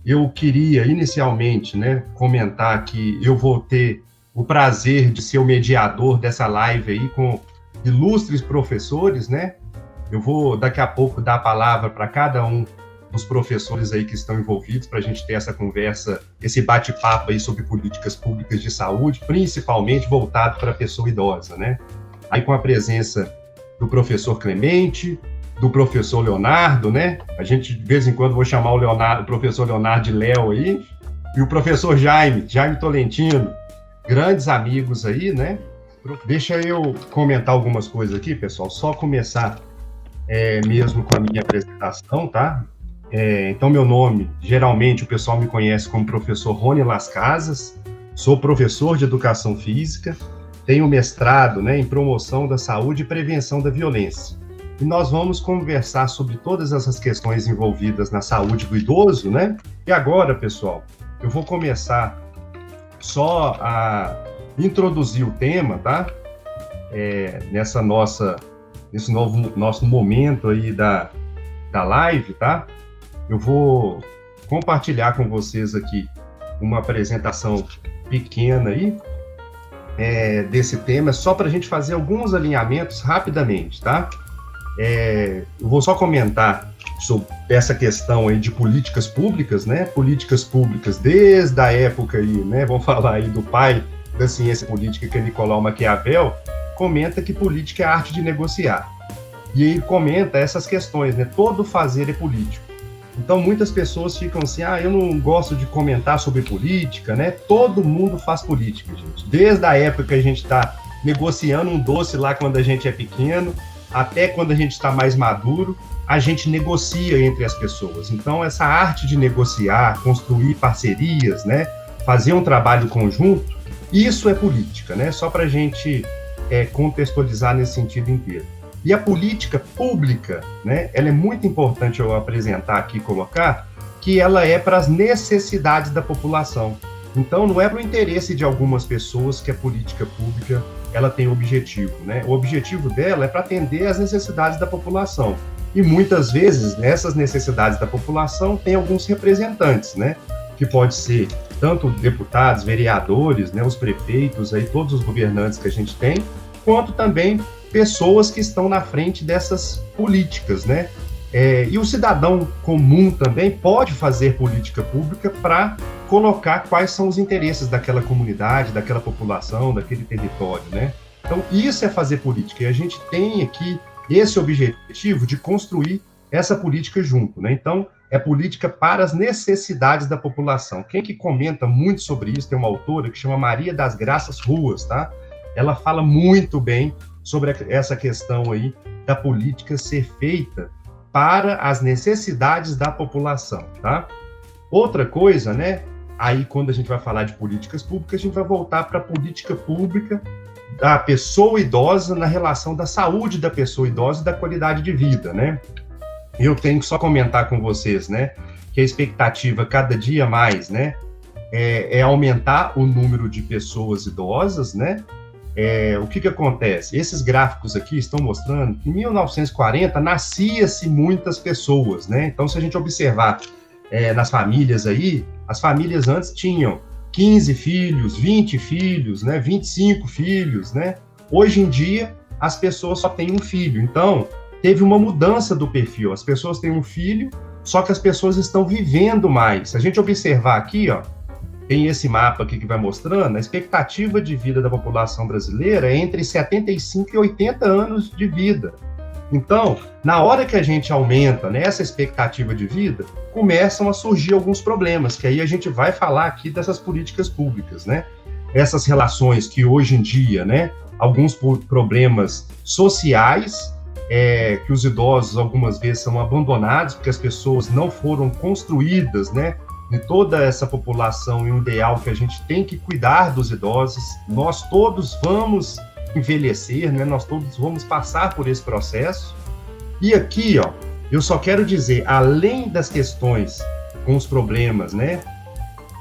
eu queria inicialmente, né, comentar que eu vou ter o prazer de ser o mediador dessa live aí com ilustres professores, né? Eu vou daqui a pouco dar a palavra para cada um dos professores aí que estão envolvidos para a gente ter essa conversa, esse bate-papo aí sobre políticas públicas de saúde, principalmente voltado para a pessoa idosa, né? Aí com a presença do professor Clemente, do professor Leonardo, né? A gente, de vez em quando, vou chamar o professor Leonardo de Léo aí, e o professor Jaime Tolentino, grandes amigos aí, né? Deixa eu comentar algumas coisas aqui, pessoal, só começar mesmo com a minha apresentação, tá? Então, meu nome, geralmente o pessoal me conhece como professor Rony Las Casas, sou professor de Educação Física, tenho mestrado, né, em Promoção da Saúde e Prevenção da Violência. E nós vamos conversar sobre todas essas questões envolvidas na saúde do idoso, né? E agora, pessoal, eu vou começar só a introduzir o tema, tá? Nesse nosso momento aí da live, tá? Eu vou compartilhar com vocês aqui uma apresentação pequena aí desse tema, só para a gente fazer alguns alinhamentos rapidamente, tá? Eu vou só comentar sobre essa questão aí de políticas públicas, né? Políticas públicas desde a época aí, né? Vamos falar aí do pai da ciência política, que é Nicolau Maquiavel, comenta que política é a arte de negociar. E aí comenta essas questões, né? Todo fazer é político. Então, muitas pessoas ficam assim, eu não gosto de comentar sobre política, né? Todo mundo faz política, gente. Desde a época que a gente está negociando um doce lá quando a gente é pequeno, até quando a gente está mais maduro, a gente negocia entre as pessoas. Então, essa arte de negociar, construir parcerias, né? Fazer um trabalho conjunto, isso é política, né? Só para a gente contextualizar nesse sentido inteiro. E a política pública, né, ela é muito importante eu apresentar aqui, colocar, que ela é para as necessidades da população. Então, não é para o interesse de algumas pessoas que a política pública ela tem objetivo, né? O objetivo dela é para atender às necessidades da população. E muitas vezes, nessas necessidades da população, tem alguns representantes, né? Que pode ser tanto deputados, vereadores, né, os prefeitos, aí, todos os governantes que a gente tem, quanto também pessoas que estão na frente dessas políticas, né? E o cidadão comum também pode fazer política pública para colocar quais são os interesses daquela comunidade, daquela população, daquele território, né? Então, isso é fazer política, e a gente tem aqui esse objetivo de construir essa política junto, né? Então, é política para as necessidades da população. Quem que comenta muito sobre isso, tem uma autora que chama Maria das Graças Ruas, tá? Ela fala muito bem sobre essa questão aí da política ser feita para as necessidades da população, tá? Outra coisa, né? Aí, quando a gente vai falar de políticas públicas, a gente vai voltar para a política pública da pessoa idosa na relação da saúde da pessoa idosa e da qualidade de vida, né? Eu tenho que só comentar com vocês, né? Que a expectativa cada dia mais, né? É aumentar o número de pessoas idosas, né? O que acontece? Esses gráficos aqui estão mostrando que em 1940 nascia-se muitas pessoas, né? Então, se a gente observar nas famílias aí, as famílias antes tinham 15 filhos, 20 filhos, né? 25 filhos, né? Hoje em dia, as pessoas só têm um filho. Então, teve uma mudança do perfil. As pessoas têm um filho, só que as pessoas estão vivendo mais. Se a gente observar aqui, ó, tem esse mapa aqui que vai mostrando, a expectativa de vida da população brasileira é entre 75 e 80 anos de vida. Então, na hora que a gente aumenta, né, essa expectativa de vida, começam a surgir alguns problemas, que aí a gente vai falar aqui dessas políticas públicas, né? Essas relações que hoje em dia, né, alguns problemas sociais, que os idosos algumas vezes são abandonados, porque as pessoas não foram construídas, né, em toda essa população e um ideal que a gente tem que cuidar dos idosos. Nós todos vamos envelhecer, né? Nós todos vamos passar por esse processo. E aqui, ó, eu só quero dizer, além das questões com os problemas, né,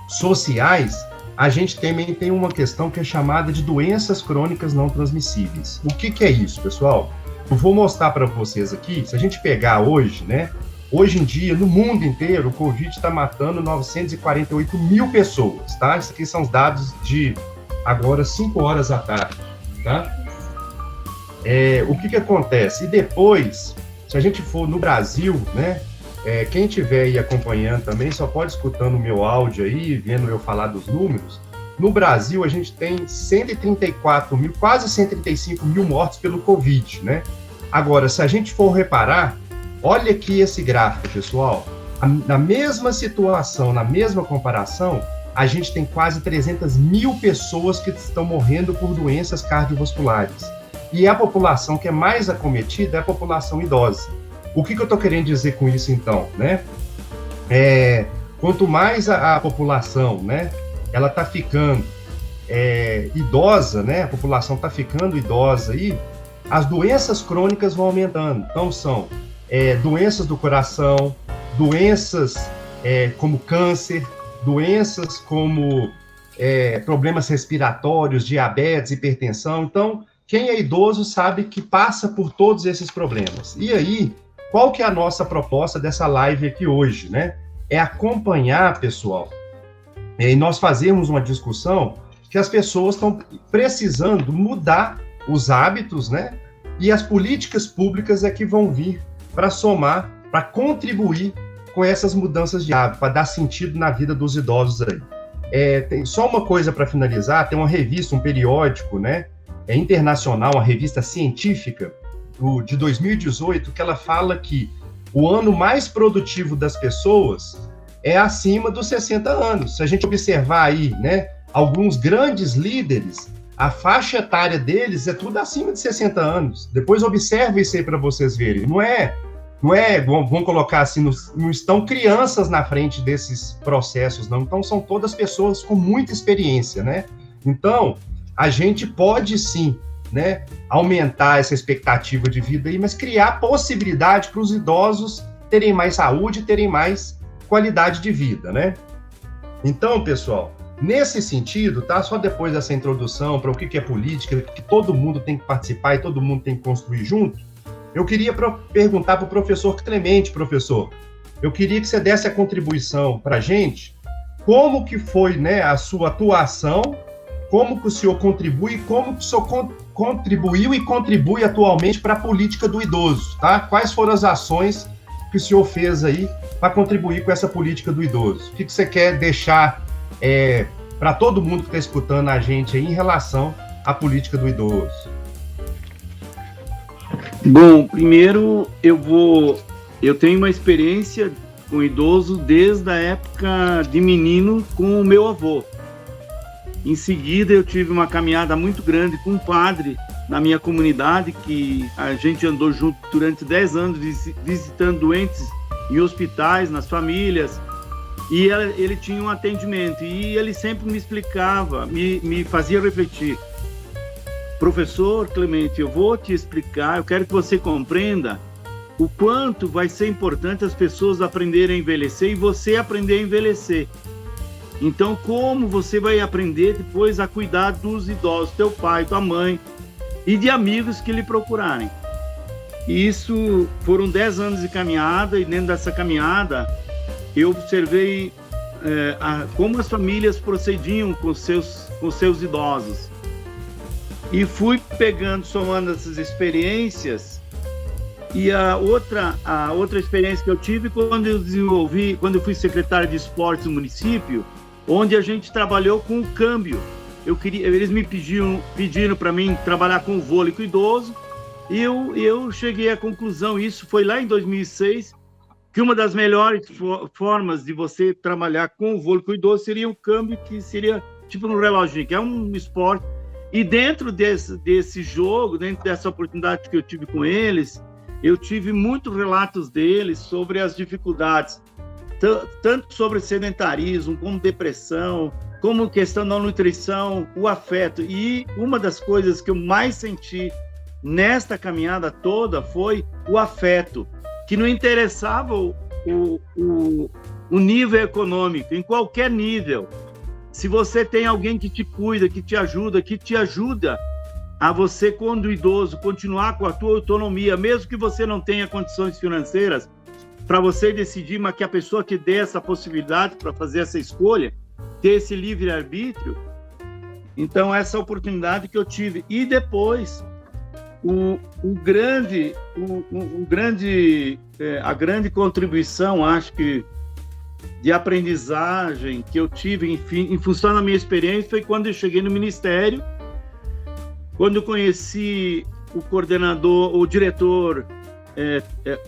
sociais, a gente também tem uma questão que é chamada de doenças crônicas não transmissíveis. O que é isso, pessoal? Eu vou mostrar para vocês aqui, se a gente pegar hoje, né, Hoje em dia, no mundo inteiro, o Covid está matando 948 mil pessoas, tá? Isso aqui são os dados de agora 5 horas à tarde, tá? O que acontece? E depois, se a gente for no Brasil, né? Quem estiver aí acompanhando também, só pode escutando o meu áudio aí, vendo eu falar dos números. No Brasil, a gente tem 134 mil, quase 135 mil mortos pelo Covid, né? Agora, se a gente for reparar, olha aqui esse gráfico, pessoal. Na mesma situação, na mesma comparação, a gente tem quase 300 mil pessoas que estão morrendo por doenças cardiovasculares. E a população que é mais acometida é a população idosa. O que eu estou querendo dizer com isso, então, né? Quanto mais a população, né, ela está ficando idosa, né? A população está ficando idosa aí, as doenças crônicas vão aumentando. Então, são doenças do coração, doenças como câncer, doenças como problemas respiratórios, diabetes, hipertensão. Então, quem é idoso sabe que passa por todos esses problemas. E aí, qual que é a nossa proposta dessa live aqui hoje, né? É acompanhar, pessoal, e nós fazemos uma discussão que as pessoas estão precisando mudar os hábitos, né? E as políticas públicas é que vão vir para somar, para contribuir com essas mudanças de hábito, para dar sentido na vida dos idosos aí. Tem só uma coisa para finalizar, tem uma revista, um periódico, né? Internacional, uma revista científica, de 2018, que ela fala que o ano mais produtivo das pessoas é acima dos 60 anos. Se a gente observar aí, né, alguns grandes líderes, a faixa etária deles é tudo acima de 60 anos. Depois observe isso aí para vocês verem. Não é, vamos colocar assim, não estão crianças na frente desses processos, não. Então, são todas pessoas com muita experiência, né? Então, a gente pode sim, né, aumentar essa expectativa de vida aí, mas criar possibilidade para os idosos terem mais saúde, terem mais qualidade de vida, né? Então, pessoal, nesse sentido, tá? Só depois dessa introdução para o que é política, que todo mundo tem que participar e todo mundo tem que construir junto, eu queria perguntar para o professor Clemente, professor, eu queria que você desse a contribuição para a gente, como que foi, né, a sua atuação, como que o senhor contribui, como que o senhor contribuiu e contribui atualmente para a política do idoso, tá? Quais foram as ações que o senhor fez aí para contribuir com essa política do idoso? O que você quer deixar para todo mundo que está escutando a gente aí em relação à política do idoso? Bom, primeiro eu tenho uma experiência com idoso desde a época de menino com o meu avô. Em seguida, eu tive uma caminhada muito grande com um padre na minha comunidade, que a gente andou junto durante 10 anos, visitando doentes em hospitais, nas famílias, e ele tinha um atendimento, e ele sempre me explicava, me fazia refletir. Professor Clemente, eu vou te explicar, eu quero que você compreenda o quanto vai ser importante as pessoas aprenderem a envelhecer e você aprender a envelhecer. Então, como você vai aprender depois a cuidar dos idosos, teu pai, tua mãe e de amigos que lhe procurarem? E isso foram 10 anos de caminhada, e dentro dessa caminhada eu observei como as famílias procediam com seus idosos. E fui pegando, somando essas experiências. E a outra experiência que eu tive quando eu fui secretário de esportes do município, onde a gente trabalhou com o câmbio. Eles me pediram para mim trabalhar com o vôlei com o idoso, e eu cheguei à conclusão, isso foi lá em 2006, que uma das melhores formas de você trabalhar com o vôlei com o idoso seria o câmbio, que seria tipo um reloginho, que é um esporte. E dentro desse jogo, dentro dessa oportunidade que eu tive com eles, eu tive muitos relatos deles sobre as dificuldades, tanto sobre sedentarismo, como depressão, como questão da nutrição, o afeto. E uma das coisas que eu mais senti nesta caminhada toda foi o afeto, que não interessava o nível econômico, em qualquer nível. Se você tem alguém que te cuida, que te ajuda a você, quando idoso, continuar com a tua autonomia, mesmo que você não tenha condições financeiras, para você decidir, mas que a pessoa que dê essa possibilidade para fazer essa escolha, ter esse livre-arbítrio. Então, essa oportunidade que eu tive. E depois, a grande contribuição, acho que, de aprendizagem que eu tive, enfim, em função da minha experiência, foi quando eu cheguei no Ministério, quando eu conheci o coordenador, o diretor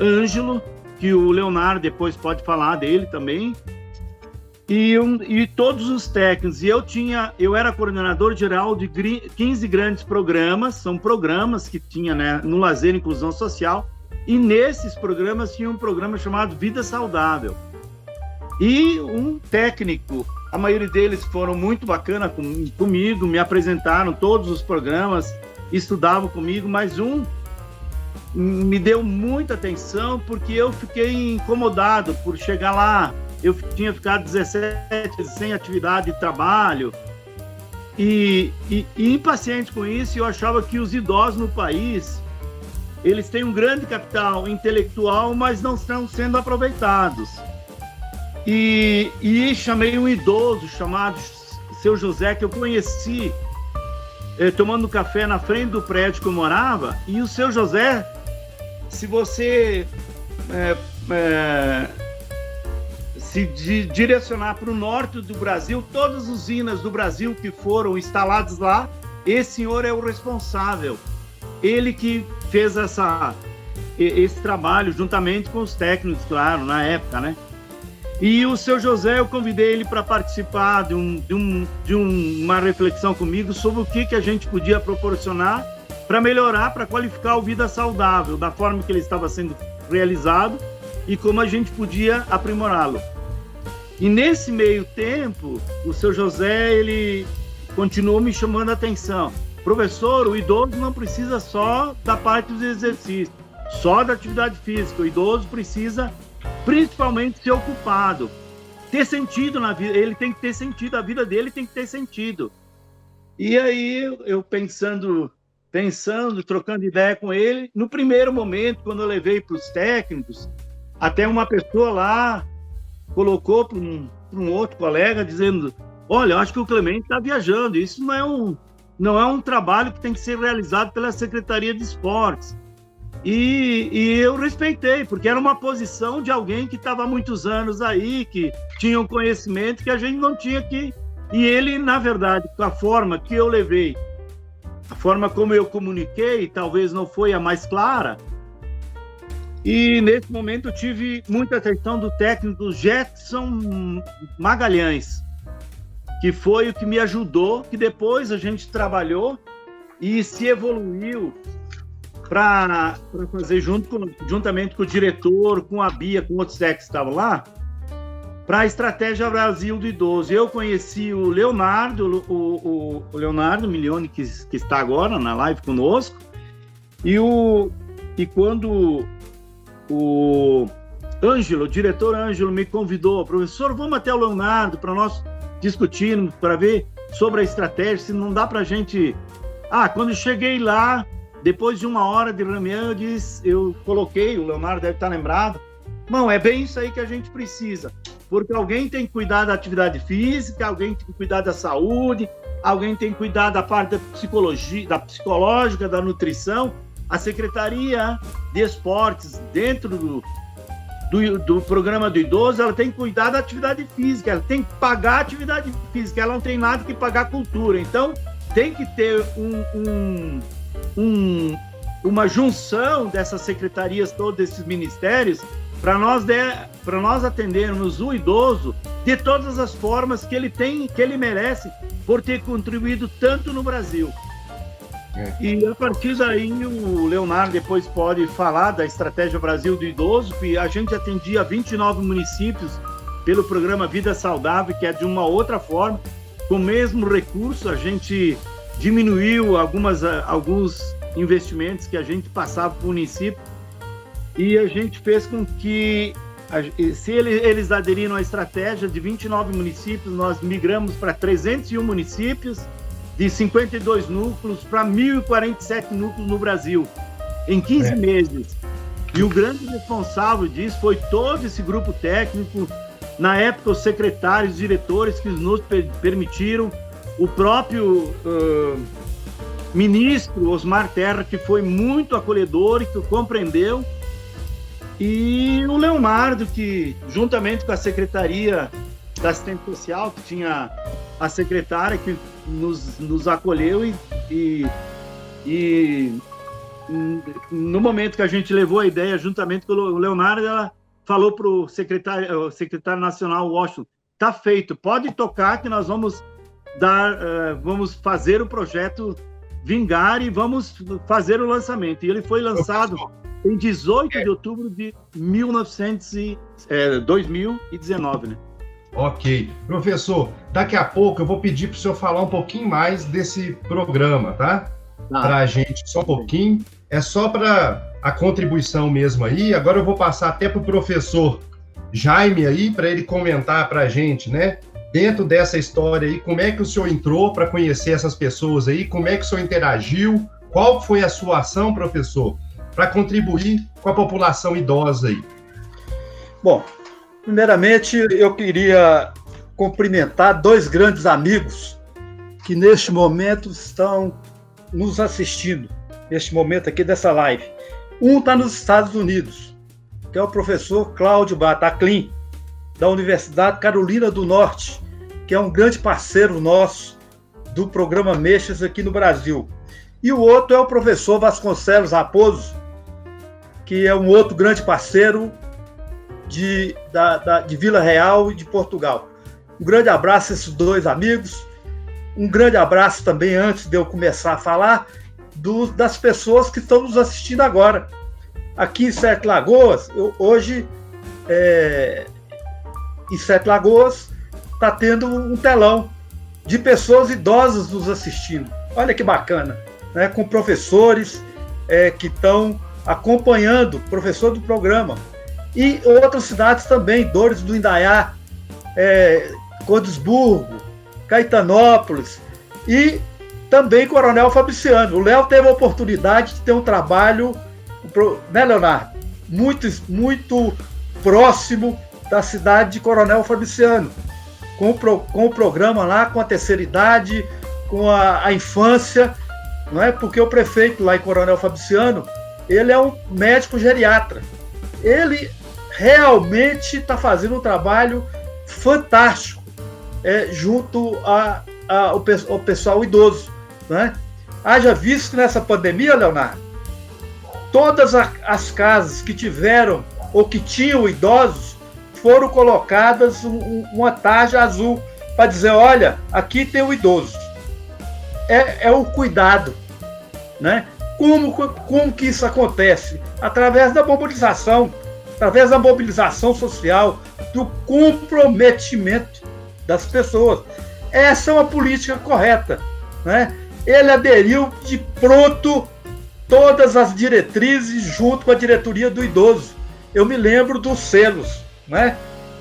Ângelo, que o Leonardo depois pode falar dele também, e todos os técnicos. E eu era coordenador geral de 15 grandes programas, são programas que tinha, né, no Lazer e Inclusão Social, e nesses programas tinha um programa chamado Vida Saudável. E um técnico, a maioria deles foram muito bacana comigo, me apresentaram todos os programas, estudavam comigo, mas um me deu muita atenção porque eu fiquei incomodado por chegar lá. Eu tinha ficado 17 sem atividade de trabalho e impaciente com isso. Eu achava que os idosos no país, eles têm um grande capital intelectual, mas não estão sendo aproveitados. E chamei um idoso chamado Seu José, que eu conheci tomando café na frente do prédio que eu morava. E o Seu José, se você se direcionar para o norte do Brasil, todas as usinas do Brasil que foram instaladas lá, esse senhor é o responsável. Ele que fez esse trabalho juntamente com os técnicos, claro, na época, né? E o Seu José, eu convidei ele para participar de uma reflexão comigo sobre o que a gente podia proporcionar para melhorar, para qualificar o Vida Saudável, da forma que ele estava sendo realizado e como a gente podia aprimorá-lo. E nesse meio tempo, o Seu José, ele continuou me chamando a atenção. Professor, o idoso não precisa só da parte dos exercícios, só da atividade física. O idoso precisa principalmente ser ocupado, ter sentido na vida. Ele tem que ter sentido, a vida dele tem que ter sentido. E aí eu pensando, trocando ideia com ele, no primeiro momento, quando eu levei para os técnicos, até uma pessoa lá colocou para um outro colega dizendo: olha, eu acho que o Clemente está viajando, isso não é um trabalho que tem que ser realizado pela Secretaria de Esportes. E eu respeitei, porque era uma posição de alguém que estava há muitos anos aí, que tinha um conhecimento que a gente não tinha aqui. E ele, na verdade, com a forma que eu levei, a forma como eu comuniquei, talvez não foi a mais clara. E nesse momento eu tive muita atenção do técnico Jetson Magalhães, que foi o que me ajudou, que depois a gente trabalhou e se evoluiu para fazer juntamente com o diretor, com a Bia, com outros técnicos que estavam lá, para a Estratégia Brasil do Idoso. Eu conheci o Leonardo, o Leonardo Milioni, que está agora na live conosco, e quando o Ângelo, o diretor Ângelo, me convidou: professor, vamos até o Leonardo para nós discutirmos, para ver sobre a estratégia, se não dá para a gente... Quando eu cheguei lá, depois de 1 hora de reunião, eu coloquei, o Leonardo deve estar lembrado: não, é bem isso aí que a gente precisa, porque alguém tem que cuidar da atividade física, alguém tem que cuidar da saúde, alguém tem que cuidar da parte da psicologia, da psicológica, da nutrição. A Secretaria de Esportes, dentro do programa do idoso, ela tem que cuidar da atividade física, ela tem que pagar a atividade física, ela não tem nada que pagar cultura. Então, tem que ter uma junção dessas secretarias, todos esses ministérios, para nós atendermos o idoso de todas as formas que ele merece, por ter contribuído tanto no Brasil. E a partir daí o Leonardo depois pode falar da Estratégia Brasil do Idoso, que a gente atendia 29 municípios pelo programa Vida Saudável, que é de uma outra forma, com o mesmo recurso. A gente diminuiu alguns investimentos que a gente passava para o município, e a gente fez com que, se eles aderiram à estratégia de 29 municípios, nós migramos para 301 municípios, de 52 núcleos para 1.047 núcleos no Brasil, em 15 meses. E o grande responsável disso foi todo esse grupo técnico, na época os secretários, diretores que nos permitiram, o próprio ministro Osmar Terra, que foi muito acolhedor e que compreendeu, e o Leonardo, que juntamente com a Secretaria da Assistência Social, que tinha a secretária que nos acolheu e no momento que a gente levou a ideia juntamente com o Leonardo, ela falou para o secretário nacional Washington: tá feito, pode tocar que nós vamos vamos fazer o projeto vingar e vamos fazer o lançamento. E ele foi lançado em 18 de outubro de 2019, né? Ok. Professor, daqui a pouco eu vou pedir para o senhor falar um pouquinho mais desse programa, tá? Para a gente, só um pouquinho. É só para a contribuição mesmo aí. Agora eu vou passar até para o professor Jaime aí, para ele comentar para a gente, né? Dentro dessa história aí, como é que o senhor entrou para conhecer essas pessoas aí? Como é que o senhor interagiu? Qual foi a sua ação, professor, para contribuir com a população idosa aí? Bom, primeiramente eu queria cumprimentar dois grandes amigos que neste momento estão nos assistindo, neste momento aqui dessa live. Um está nos Estados Unidos, que é o professor Cláudio Bataclin, da Universidade Carolina do Norte, que é um grande parceiro nosso do programa Mexas aqui no Brasil. E o outro é o professor Vasconcelos Raposo, que é um outro grande parceiro de Vila Real e de Portugal. Um grande abraço a esses dois amigos. Um grande abraço também, antes de eu começar a falar, das pessoas que estão nos assistindo agora. Aqui em Sete Lagoas, hoje, em Sete Lagoas, está tendo um telão de pessoas idosas nos assistindo. Olha que bacana, né? Com professores que estão acompanhando, professor do programa. E outras cidades também, Dores do Indaiá, Codesburgo, Caetanópolis e também Coronel Fabriciano. O Léo teve a oportunidade de ter um trabalho, né, Leonardo? Muito próximo da cidade de Coronel Fabriciano, com o programa lá, com a terceira idade, com a infância, não é? Porque o prefeito lá em Coronel Fabriciano, ele é um médico geriatra. Ele realmente está fazendo um trabalho fantástico junto ao pessoal idoso, né? Haja visto que nessa pandemia, Leonardo, todas as casas que tiveram ou que tinham idosos foram colocadas uma tarja azul para dizer: olha, aqui tem o idoso. É o cuidado, né? Como que isso acontece? Através da mobilização social, do comprometimento das pessoas. Essa é uma política correta, né? Ele aderiu de pronto todas as diretrizes junto com a diretoria do idoso. Eu me lembro dos selos, né?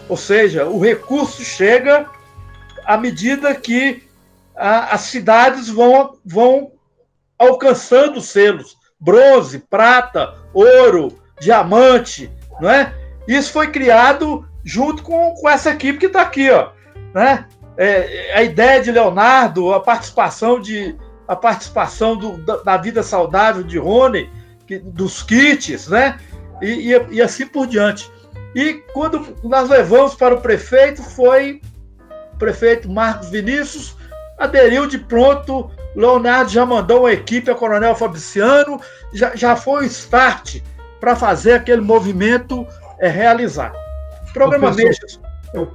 Ou seja, o recurso chega à medida que as cidades vão alcançando selos: bronze, prata, ouro, diamante, não é? Isso foi criado junto com essa equipe que está aqui, ó, né? A ideia de Leonardo, a participação da vida saudável de Rony, dos kits, né? E assim por diante. E quando nós levamos para o prefeito, foi o prefeito Marcos Vinícius, aderiu de pronto. Leonardo já mandou uma equipe a Coronel Fabriciano, já foi o start para fazer aquele movimento realizar. Programa Mexas.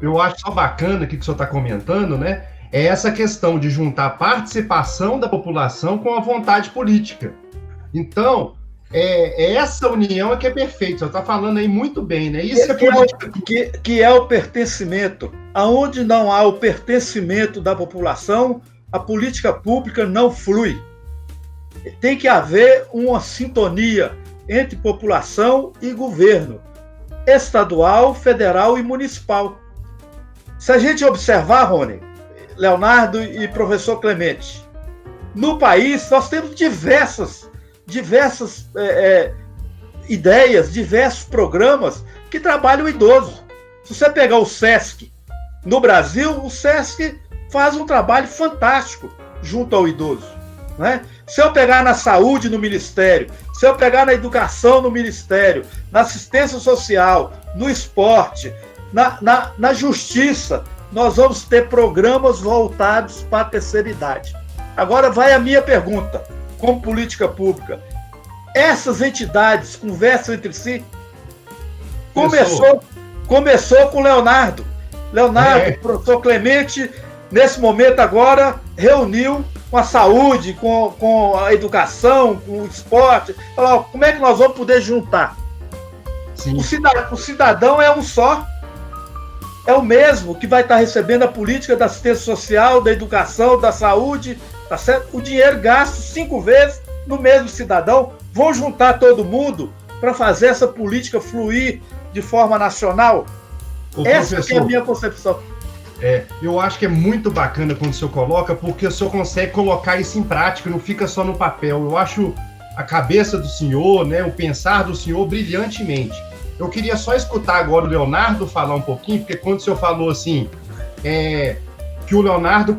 Eu acho só bacana aqui que o senhor está comentando, né? É essa questão de juntar a participação da população com a vontade política. Então, essa união que é perfeita. O senhor está falando aí muito bem, né? Isso é política. Que é o pertencimento. Aonde não há o pertencimento da população, a política pública não flui. Tem que haver uma sintonia entre população e governo, estadual, federal e municipal. Se a gente observar, Rony, Leonardo e professor Clemente, no país nós temos diversas ideias, diversos programas que trabalham o idoso. Se você pegar o SESC no Brasil, o SESC faz um trabalho fantástico junto ao idoso, né? Se eu pegar na saúde no Ministério, se eu pegar na educação no Ministério, na assistência social, no esporte, na justiça, nós vamos ter programas voltados para a terceira idade. Agora vai a minha pergunta, como política pública. Essas entidades conversam entre si? Começou com o Leonardo. O professor Clemente, nesse momento agora, reuniu com a saúde, com a educação, com o esporte. Falou, como é que nós vamos poder juntar? O cidadão é um só. É o mesmo que vai estar recebendo a política da assistência social, da educação, da saúde, tá certo? O dinheiro gasto 5 vezes no mesmo cidadão. Vão juntar todo mundo para fazer essa política fluir de forma nacional. Essa é a minha concepção. Eu acho que é muito bacana quando o senhor coloca, porque o senhor consegue colocar isso em prática, não fica só no papel. Eu acho a cabeça do senhor, né, o pensar do senhor brilhantemente. Eu queria só escutar agora o Leonardo falar um pouquinho, porque quando o senhor falou assim, que o Leonardo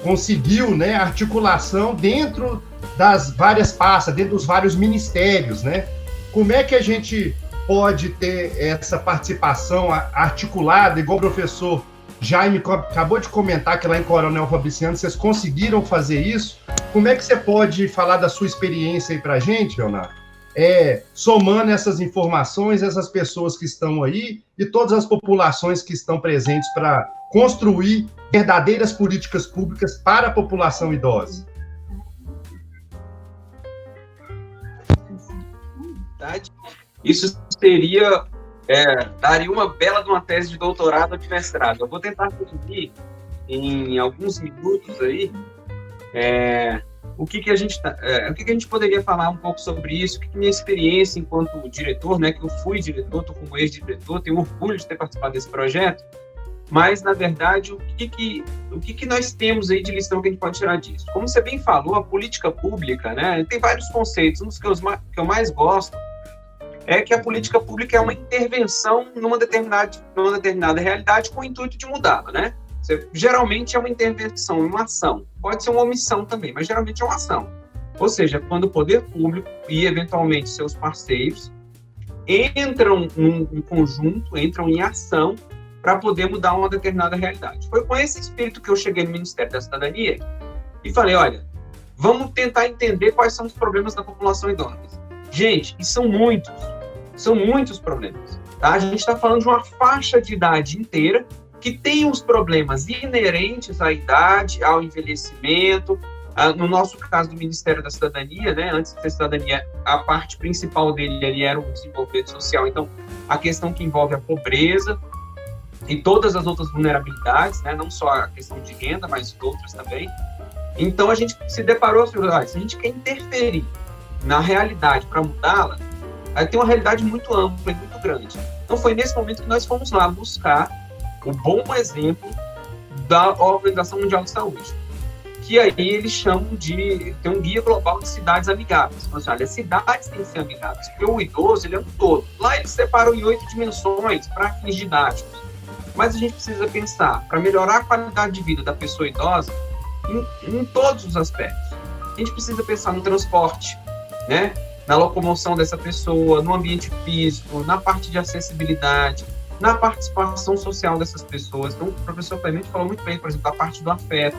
conseguiu, né, articulação dentro das várias pastas, dentro dos vários ministérios, né? Como é que a gente pode ter essa participação articulada, igual o professor Jaime acabou de comentar que lá em Coronel Fabriciano vocês conseguiram fazer isso? Como é que você pode falar da sua experiência aí para a gente, Leonardo? Somando essas informações, essas pessoas que estão aí e todas as populações que estão presentes para construir verdadeiras políticas públicas para a população idosa. Isso daria uma bela de uma tese de doutorado ou de mestrado. Eu vou tentar resumir em alguns minutos aí o que a gente poderia falar um pouco sobre isso, que minha experiência enquanto diretor, né, que eu fui diretor, estou como ex-diretor, tenho orgulho de ter participado desse projeto, mas, na verdade, o que nós temos aí de lição que a gente pode tirar disso? Como você bem falou, a política pública, né, tem vários conceitos, um dos que eu mais gosto é que a política pública é uma intervenção numa determinada realidade com o intuito de mudá-la, né? Geralmente é uma intervenção, uma ação. Pode ser uma omissão também, mas geralmente é uma ação. Ou seja, quando o poder público e, eventualmente, seus parceiros entram num conjunto, entram em ação para poder mudar uma determinada realidade. Foi com esse espírito que eu cheguei no Ministério da Cidadania e falei, olha, vamos tentar entender quais são os problemas da população idosa. Gente, e são muitos problemas. Tá? A gente está falando de uma faixa de idade inteira que tem os problemas inerentes à idade, ao envelhecimento. No nosso caso do Ministério da Cidadania, né, antes de ter cidadania, a parte principal dele ali era o desenvolvimento social. Então, a questão que envolve a pobreza e todas as outras vulnerabilidades, né, não só a questão de renda, mas outras também. Então, a gente se deparou, se a gente quer interferir na realidade para mudá-la, aí tem uma realidade muito ampla e muito grande. Então foi nesse momento que nós fomos lá buscar o bom exemplo da Organização Mundial de Saúde, que aí eles chamam de ter um guia global de cidades amigáveis. Então, assim, olha, as cidades têm que ser amigáveis, porque o idoso ele é um todo. Lá eles separam em 8 dimensões para fins didáticos. Mas a gente precisa pensar para melhorar a qualidade de vida da pessoa idosa em todos os aspectos. A gente precisa pensar no transporte, né? Na locomoção dessa pessoa, no ambiente físico, na parte de acessibilidade, na participação social dessas pessoas. Então, o professor Clemente falou muito bem, por exemplo, da parte do afeto.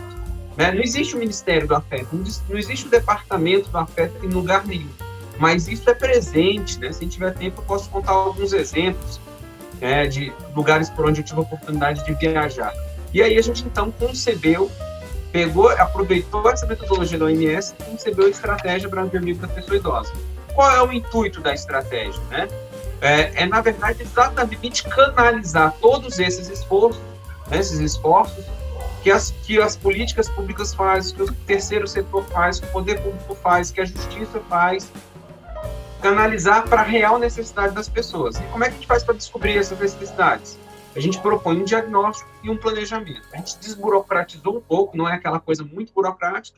Né? Não existe o Ministério do Afeto, não existe o Departamento do Afeto em lugar nenhum, mas isso é presente, né? Se a gente tiver tempo, eu posso contar alguns exemplos, né, de lugares por onde eu tive a oportunidade de viajar. E aí a gente, então, aproveitou essa metodologia da OMS e concebeu a estratégia Brasil Amigo da Pessoa Idosa. Qual é o intuito da estratégia? Né? Na verdade, exatamente canalizar todos esses esforços, né, que as políticas públicas fazem, que o terceiro setor faz, que o poder público faz, que a justiça faz, canalizar para a real necessidade das pessoas. E como é que a gente faz para descobrir essas necessidades? A gente propõe um diagnóstico e um planejamento. A gente desburocratizou um pouco, não é aquela coisa muito burocrática,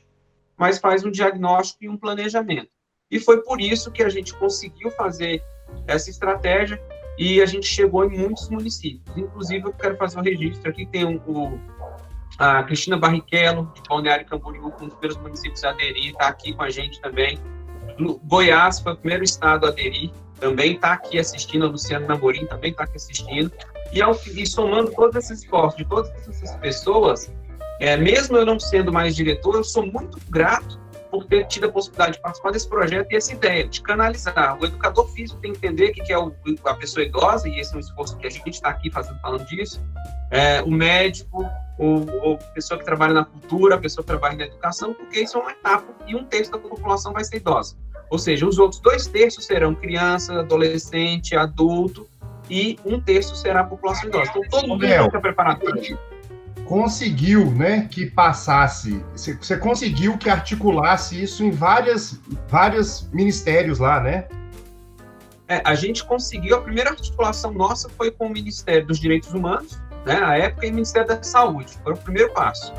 mas faz um diagnóstico e um planejamento. E foi por isso que a gente conseguiu fazer essa estratégia e a gente chegou em muitos municípios. Inclusive, eu quero fazer um registro aqui, tem a Cristina Barrichello, de Balneário Camboriú, um dos primeiros municípios a aderir, está aqui com a gente também. Goiás foi o primeiro estado a aderir, também está aqui assistindo, a Luciana Namorim também está aqui assistindo. E somando todo esse esforço de todas essas pessoas, mesmo eu não sendo mais diretor, eu sou muito grato por ter tido a possibilidade de participar desse projeto e essa ideia de canalizar. O educador físico tem que entender o que é a pessoa idosa, e esse é um esforço que a gente está aqui falando disso. O médico, a pessoa que trabalha na cultura, a pessoa que trabalha na educação, porque isso é uma etapa e 1/3 da população vai ser idosa. Ou seja, os outros 2/3 serão criança, adolescente, adulto, e 1/3 será a população idosa. Então, todo mundo está preparado para isso. Conseguiu, né, que passasse, você conseguiu que articulasse isso em vários ministérios lá, né? A gente conseguiu, a primeira articulação nossa foi com o Ministério dos Direitos Humanos, né, na época, e o Ministério da Saúde, foi o primeiro passo.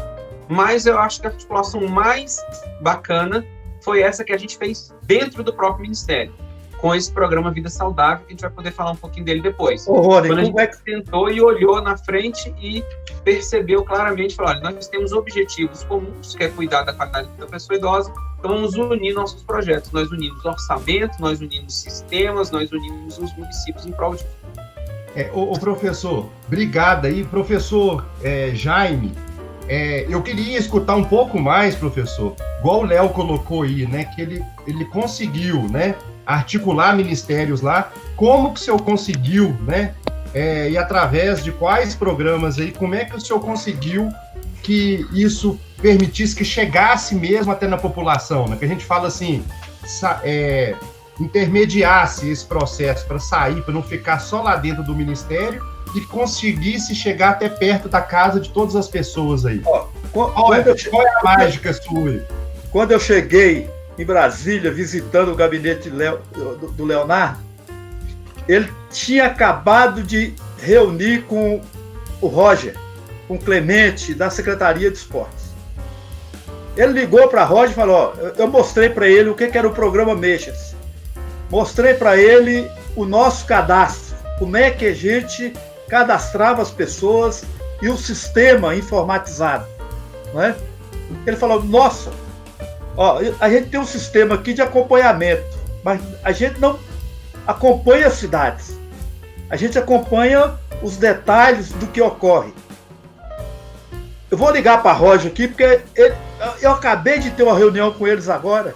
Mas eu acho que a articulação mais bacana foi essa que a gente fez dentro do próprio Ministério, com esse programa Vida Saudável, que a gente vai poder falar um pouquinho dele depois. Rony, quando a gente sentou e olhou na frente e percebeu claramente, falou, olha, nós temos objetivos comuns, que é cuidar da qualidade da pessoa idosa, então vamos unir nossos projetos. Nós unimos orçamento, nós unimos sistemas, nós unimos os municípios em prol disso. Professor, obrigado aí. Professor Jaime, eu queria escutar um pouco mais, professor, igual o Léo colocou aí, né, que ele conseguiu, né, articular ministérios lá. Como que o senhor conseguiu, né, e através de quais programas aí, como é que o senhor conseguiu que isso permitisse que chegasse mesmo até na população, né, que a gente fala assim, intermediasse esse processo para sair, para não ficar só lá dentro do ministério e conseguisse chegar até perto da casa de todas as pessoas aí. Qual é a mágica sua? Quando eu cheguei em Brasília, visitando o gabinete do Leonardo, ele tinha acabado de reunir com o Roger, com o Clemente, da Secretaria de Esportes. Ele ligou para Roger e falou, eu mostrei para ele o que era o programa Mexas. Mostrei para ele o nosso cadastro, como é que a gente cadastrava as pessoas e o sistema informatizado, não é? Ele falou, nossa, a gente tem um sistema aqui de acompanhamento, mas a gente não acompanha as cidades, a gente acompanha os detalhes do que ocorre. Eu vou ligar para Roger aqui, porque eu acabei de ter uma reunião com eles agora,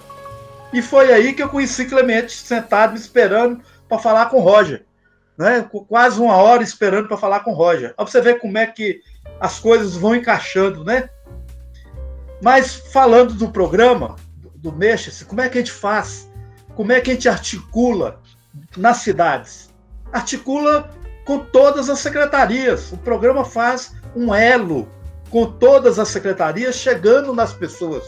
e foi aí que eu conheci Clemente, sentado me esperando para falar com o Roger, né? Quase 1 hora esperando para falar com o Roger. Para você ver como é que as coisas vão encaixando, né? Mas falando do programa, do Mexa-se, como é que a gente faz? Como é que a gente articula nas cidades? Articula com todas as secretarias. O programa faz um elo com todas as secretarias, chegando nas pessoas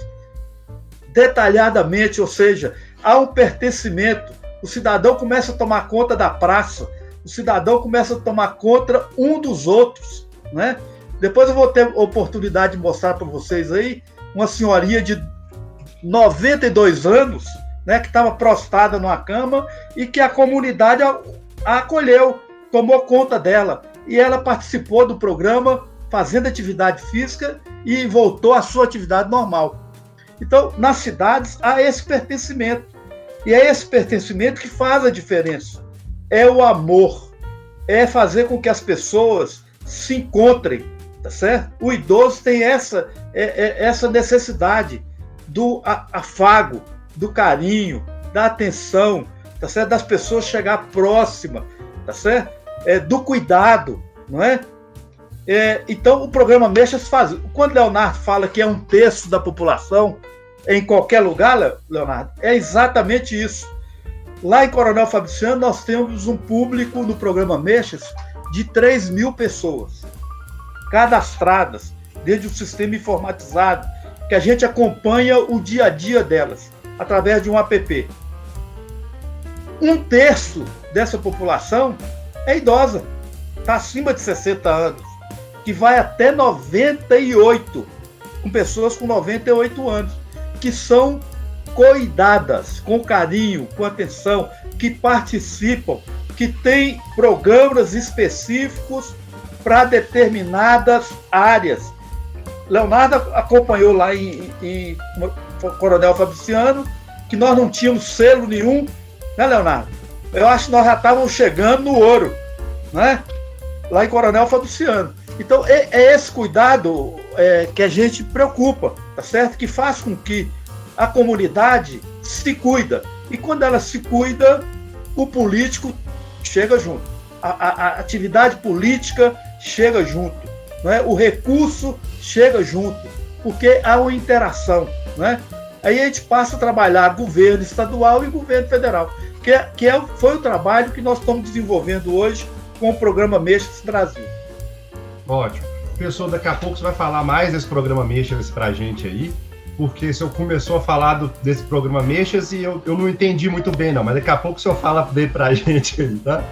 detalhadamente, ou seja, há um pertencimento. O cidadão começa a tomar conta da praça, o cidadão começa a tomar conta um dos outros, né? Depois eu vou ter oportunidade de mostrar para vocês aí uma senhorinha de 92 anos, né, que estava prostrada numa cama e que a comunidade a acolheu, tomou conta dela. E ela participou do programa fazendo atividade física e voltou à sua atividade normal. Então, nas cidades, há esse pertencimento. E é esse pertencimento que faz a diferença. É o amor. É fazer com que as pessoas se encontrem, tá certo? O idoso tem essa necessidade do afago, do carinho, da atenção, tá certo? Das pessoas chegar próxima, tá certo? Do cuidado, não é? Então, o programa Mexas faz. Quando o Leonardo fala que é 1/3 da população em qualquer lugar, Leonardo, é exatamente isso. Lá em Coronel Fabriciano, nós temos um público no programa Mexas de 3.000 pessoas cadastradas dentro de um sistema informatizado que a gente acompanha o dia a dia delas através de um app. 1/3 dessa população é idosa, está acima de 60 anos, que vai até 98, com pessoas com 98 anos, que são cuidadas, com carinho, com atenção, que participam, que têm programas específicos para determinadas áreas. Leonardo acompanhou lá em Coronel Fabriciano, que nós não tínhamos selo nenhum, né, Leonardo? Eu acho que nós já estávamos chegando no ouro, né? Lá em Coronel Fabriciano. Então, é esse cuidado que a gente preocupa, tá certo? Que faz com que a comunidade se cuida. E quando ela se cuida, o político chega junto. A atividade política chega junto. Né? O recurso chega junto. Porque há uma interação. Né? Aí a gente passa a trabalhar governo estadual e governo federal. Foi o trabalho que nós estamos desenvolvendo hoje com o programa Mexa-se Brasil. Ótimo. Professor, daqui a pouco você vai falar mais desse programa Mexa-se pra gente aí, porque o senhor começou a falar desse programa Mexa-se e eu não entendi muito bem, não, mas daqui a pouco o senhor fala dele pra gente aí, tá?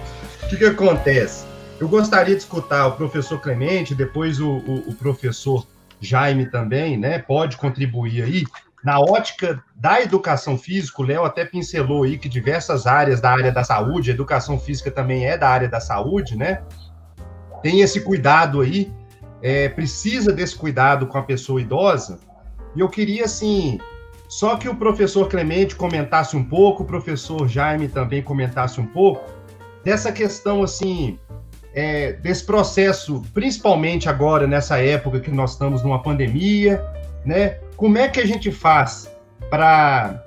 O que acontece? Eu gostaria de escutar o professor Clemente, depois o professor Jaime também, né? Pode contribuir aí. Na ótica da educação física, o Léo até pincelou aí que diversas áreas da área da saúde, a educação física também é da área da saúde, né? Tem esse cuidado aí, precisa desse cuidado com a pessoa idosa. E eu queria, assim, só que o professor Clemente comentasse um pouco, o professor Jaime também comentasse um pouco, dessa questão, assim, desse processo, principalmente agora, nessa época que nós estamos numa pandemia, né? Como é que a gente faz para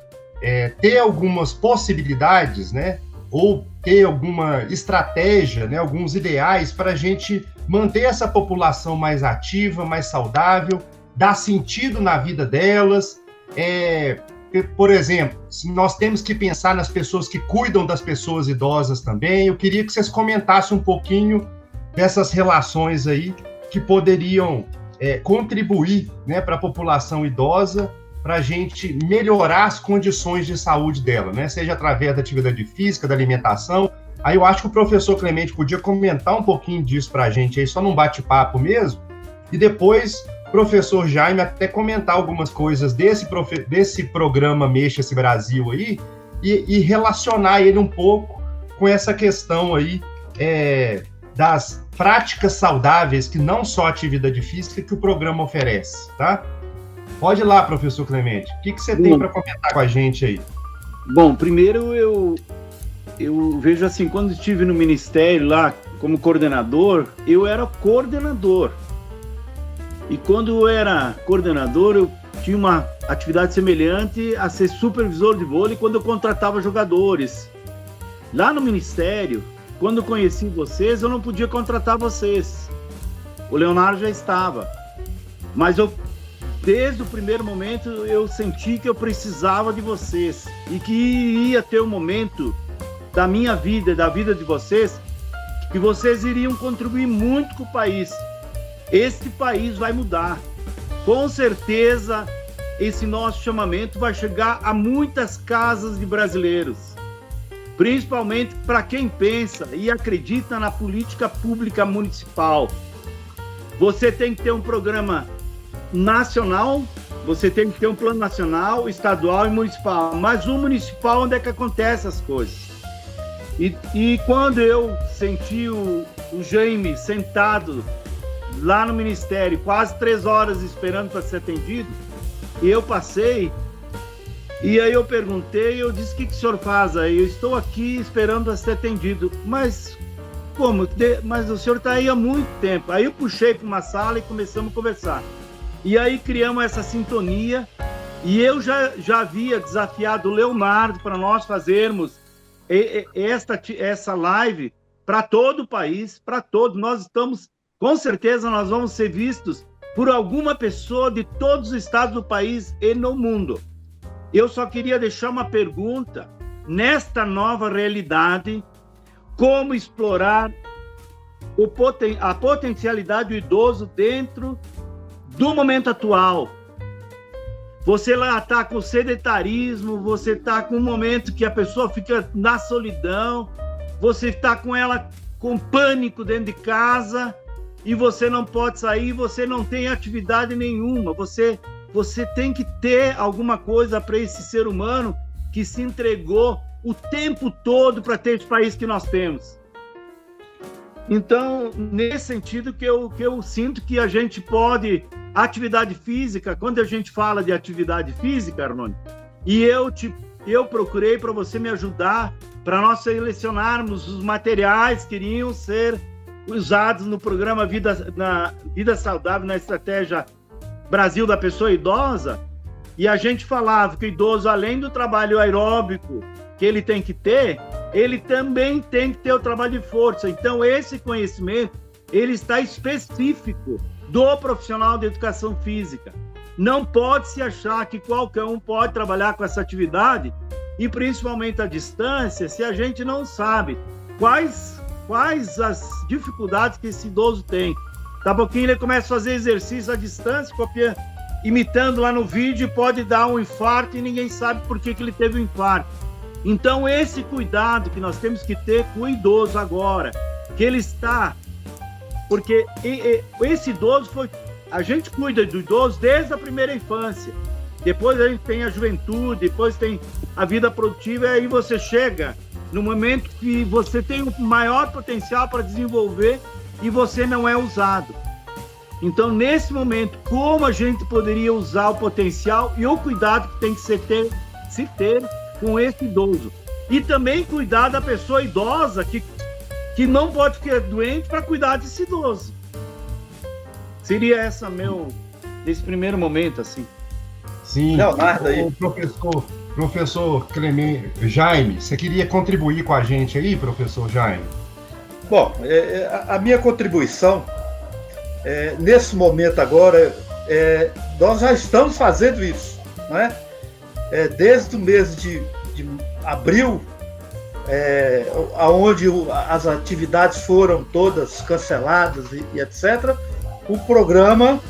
ter algumas possibilidades, né? Ou ter alguma estratégia, né? Alguns ideais para a gente manter essa população mais ativa, mais saudável, dar sentido na vida delas. Por exemplo, se nós temos que pensar nas pessoas que cuidam das pessoas idosas também, eu queria que vocês comentassem um pouquinho dessas relações aí que poderiam contribuir, né, para a população idosa, para a gente melhorar as condições de saúde dela, né, seja através da atividade física, da alimentação. Aí eu acho que o professor Clemente podia comentar um pouquinho disso para a gente aí, só num bate-papo mesmo, e depois o professor Jaime até comentar algumas coisas desse programa Mexa-se Brasil aí, e relacionar ele um pouco com essa questão aí das práticas saudáveis, que não só a atividade física que o programa oferece, tá? Pode ir lá, professor Clemente. O que você tem para comentar com a gente aí? Bom, primeiro eu vejo assim, quando estive no Ministério lá como coordenador, eu era coordenador. E quando eu era coordenador, eu tinha uma atividade semelhante a ser supervisor de vôlei quando eu contratava jogadores. Lá no Ministério, quando eu conheci vocês, eu não podia contratar vocês. O Leonardo já estava. Mas desde o primeiro momento, eu senti que eu precisava de vocês. E que ia ter um momento da minha vida, da vida de vocês, que vocês iriam contribuir muito com o país. Este país vai mudar. Com certeza, esse nosso chamamento vai chegar a muitas casas de brasileiros. Principalmente para quem pensa e acredita na política pública municipal. Você tem que ter um programa nacional, você tem que ter um plano nacional, estadual e municipal. Mas o municipal, onde é que acontecem as coisas? E quando eu senti o Jaime sentado lá no Ministério, quase 3 horas esperando para ser atendido, e eu passei, e aí eu perguntei, eu disse, o que o senhor faz aí? Eu estou aqui esperando para ser atendido. Mas como? Mas o senhor está aí há muito tempo. Aí eu puxei para uma sala e começamos a conversar. E aí criamos essa sintonia, e eu já havia desafiado o Leonardo para nós fazermos essa live para todo o país, para todos. Nós estamos, com certeza, nós vamos ser vistos por alguma pessoa de todos os estados do país e no mundo. Eu só queria deixar uma pergunta. Nesta nova realidade, como explorar a potencialidade do idoso dentro do momento atual? Você lá está com o sedentarismo, você está com um momento que a pessoa fica na solidão, você está com ela com pânico dentro de casa, e você não pode sair, você não tem atividade nenhuma, você você tem que ter alguma coisa para esse ser humano que se entregou o tempo todo para ter esse país que nós temos. Então, nesse sentido que eu sinto que a gente pode... Atividade física, quando a gente fala de atividade física, Arnone, e eu procurei para você me ajudar para nós selecionarmos os materiais que iriam ser usados no programa Vida Saudável, na estratégia Brasil da Pessoa Idosa, e a gente falava que o idoso, além do trabalho aeróbico que ele tem que ter, ele também tem que ter o trabalho de força. Então, esse conhecimento, ele está específico do profissional de educação física. Não pode se achar que qualquer um pode trabalhar com essa atividade, e principalmente à distância, se a gente não sabe quais as dificuldades que esse idoso tem. Daqui a pouquinho ele começa a fazer exercício à distância, imitando lá no vídeo, pode dar um infarto e ninguém sabe por que ele teve um infarto. Então, esse cuidado que nós temos que ter com o idoso agora, que ele está... Porque esse idoso a gente cuida do idoso desde a primeira infância. Depois a gente tem a juventude, depois tem a vida produtiva, e aí você chega no momento que você tem o maior potencial para desenvolver e você não é usado. Então, nesse momento, como a gente poderia usar o potencial e o cuidado que tem que se ter com esse idoso? E também cuidar da pessoa idosa que não pode ficar doente para cuidar desse idoso. Seria essa nesse primeiro momento, assim. Sim. Leonardo aí. O professor Jaime, você queria contribuir com a gente aí, professor Jaime? Bom, a minha contribuição, nesse momento agora, nós já estamos fazendo isso, né? Desde o mês de abril, onde as atividades foram todas canceladas e etc., o programa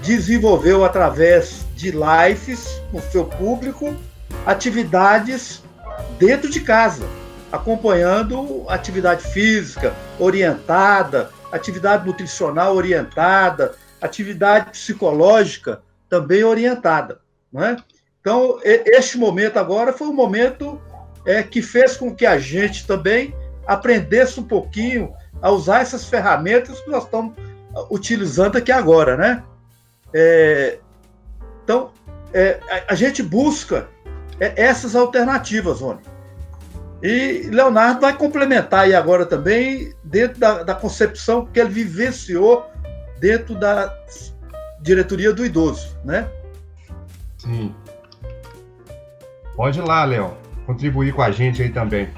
desenvolveu, através de lives no seu público, atividades dentro de casa, acompanhando atividade física orientada, atividade nutricional orientada, atividade psicológica também orientada, né? Então, este momento agora foi um momento que fez com que a gente também aprendesse um pouquinho a usar essas ferramentas que nós estamos utilizando aqui agora, né? Então, a gente busca essas alternativas, Rony. E Leonardo vai complementar aí agora também, dentro da concepção que ele vivenciou dentro da diretoria do idoso, né? Sim. Pode ir lá, Léo, contribuir com a gente aí também.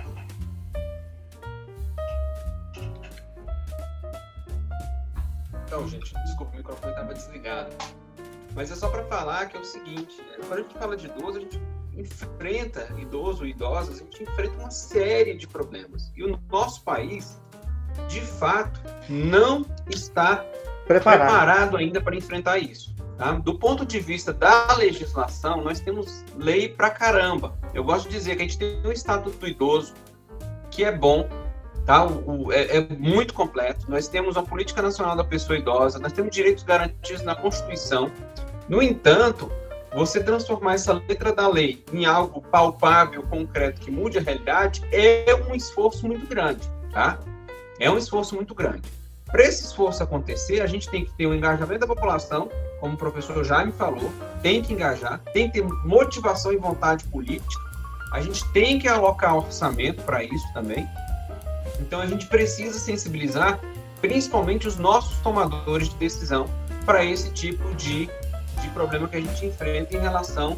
Então, gente, desculpa, o microfone estava desligado. Mas é só para falar que é o seguinte, quando a gente fala de idoso, a gente enfrenta idoso e idosas, a gente enfrenta uma série de problemas. E o nosso país, de fato, não está preparado ainda para enfrentar isso. Tá? Do ponto de vista da legislação, nós temos lei pra caramba. Eu gosto de dizer que a gente tem um Estatuto do Idoso, que é bom, tá? É muito completo. Nós temos uma Política Nacional da Pessoa Idosa, nós temos direitos garantidos na Constituição. No entanto, você transformar essa letra da lei em algo palpável, concreto, que mude a realidade, é um esforço muito grande, tá? É um esforço muito grande. Para esse esforço acontecer, a gente tem que ter o engajamento da população, como o professor Jaime falou, tem que engajar, tem que ter motivação e vontade política, a gente tem que alocar orçamento para isso também. Então, a gente precisa sensibilizar, principalmente os nossos tomadores de decisão, para esse tipo de problema que a gente enfrenta em relação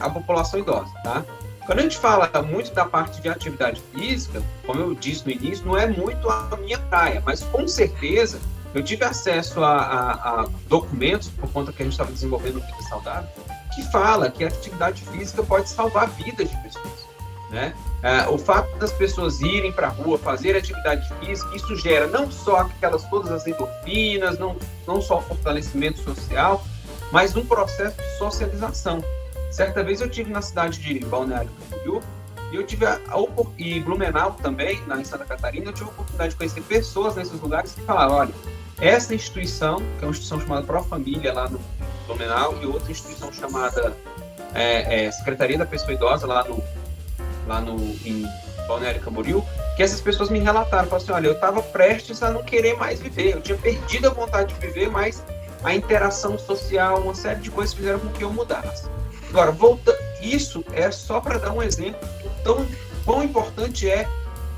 à população idosa, tá? Quando a gente fala muito da parte de atividade física, como eu disse no início, não é muito a minha praia, mas com certeza eu tive acesso a documentos, por conta que a gente estava desenvolvendo o Vida Saudável, que fala que a atividade física pode salvar vidas de pessoas, né? O fato das pessoas irem para a rua, fazer atividade física, isso gera não só todas as endorfinas, não só o fortalecimento social, mas um processo de socialização. Certa vez eu tive na cidade de Balneário Camboriú, e eu tive e Blumenau também, em Santa Catarina, eu tive a oportunidade de conhecer pessoas nesses lugares que falaram, olha, essa instituição, que é uma instituição chamada Pro Família, lá Blumenau, e outra instituição chamada Secretaria da Pessoa Idosa, em Balneário Camboriú, que essas pessoas me relataram, falaram assim, olha, eu estava prestes a não querer mais viver, eu tinha perdido a vontade de viver, mas a interação social, uma série de coisas fizeram com que eu mudasse. Agora, isso é só para dar um exemplo do quão importante é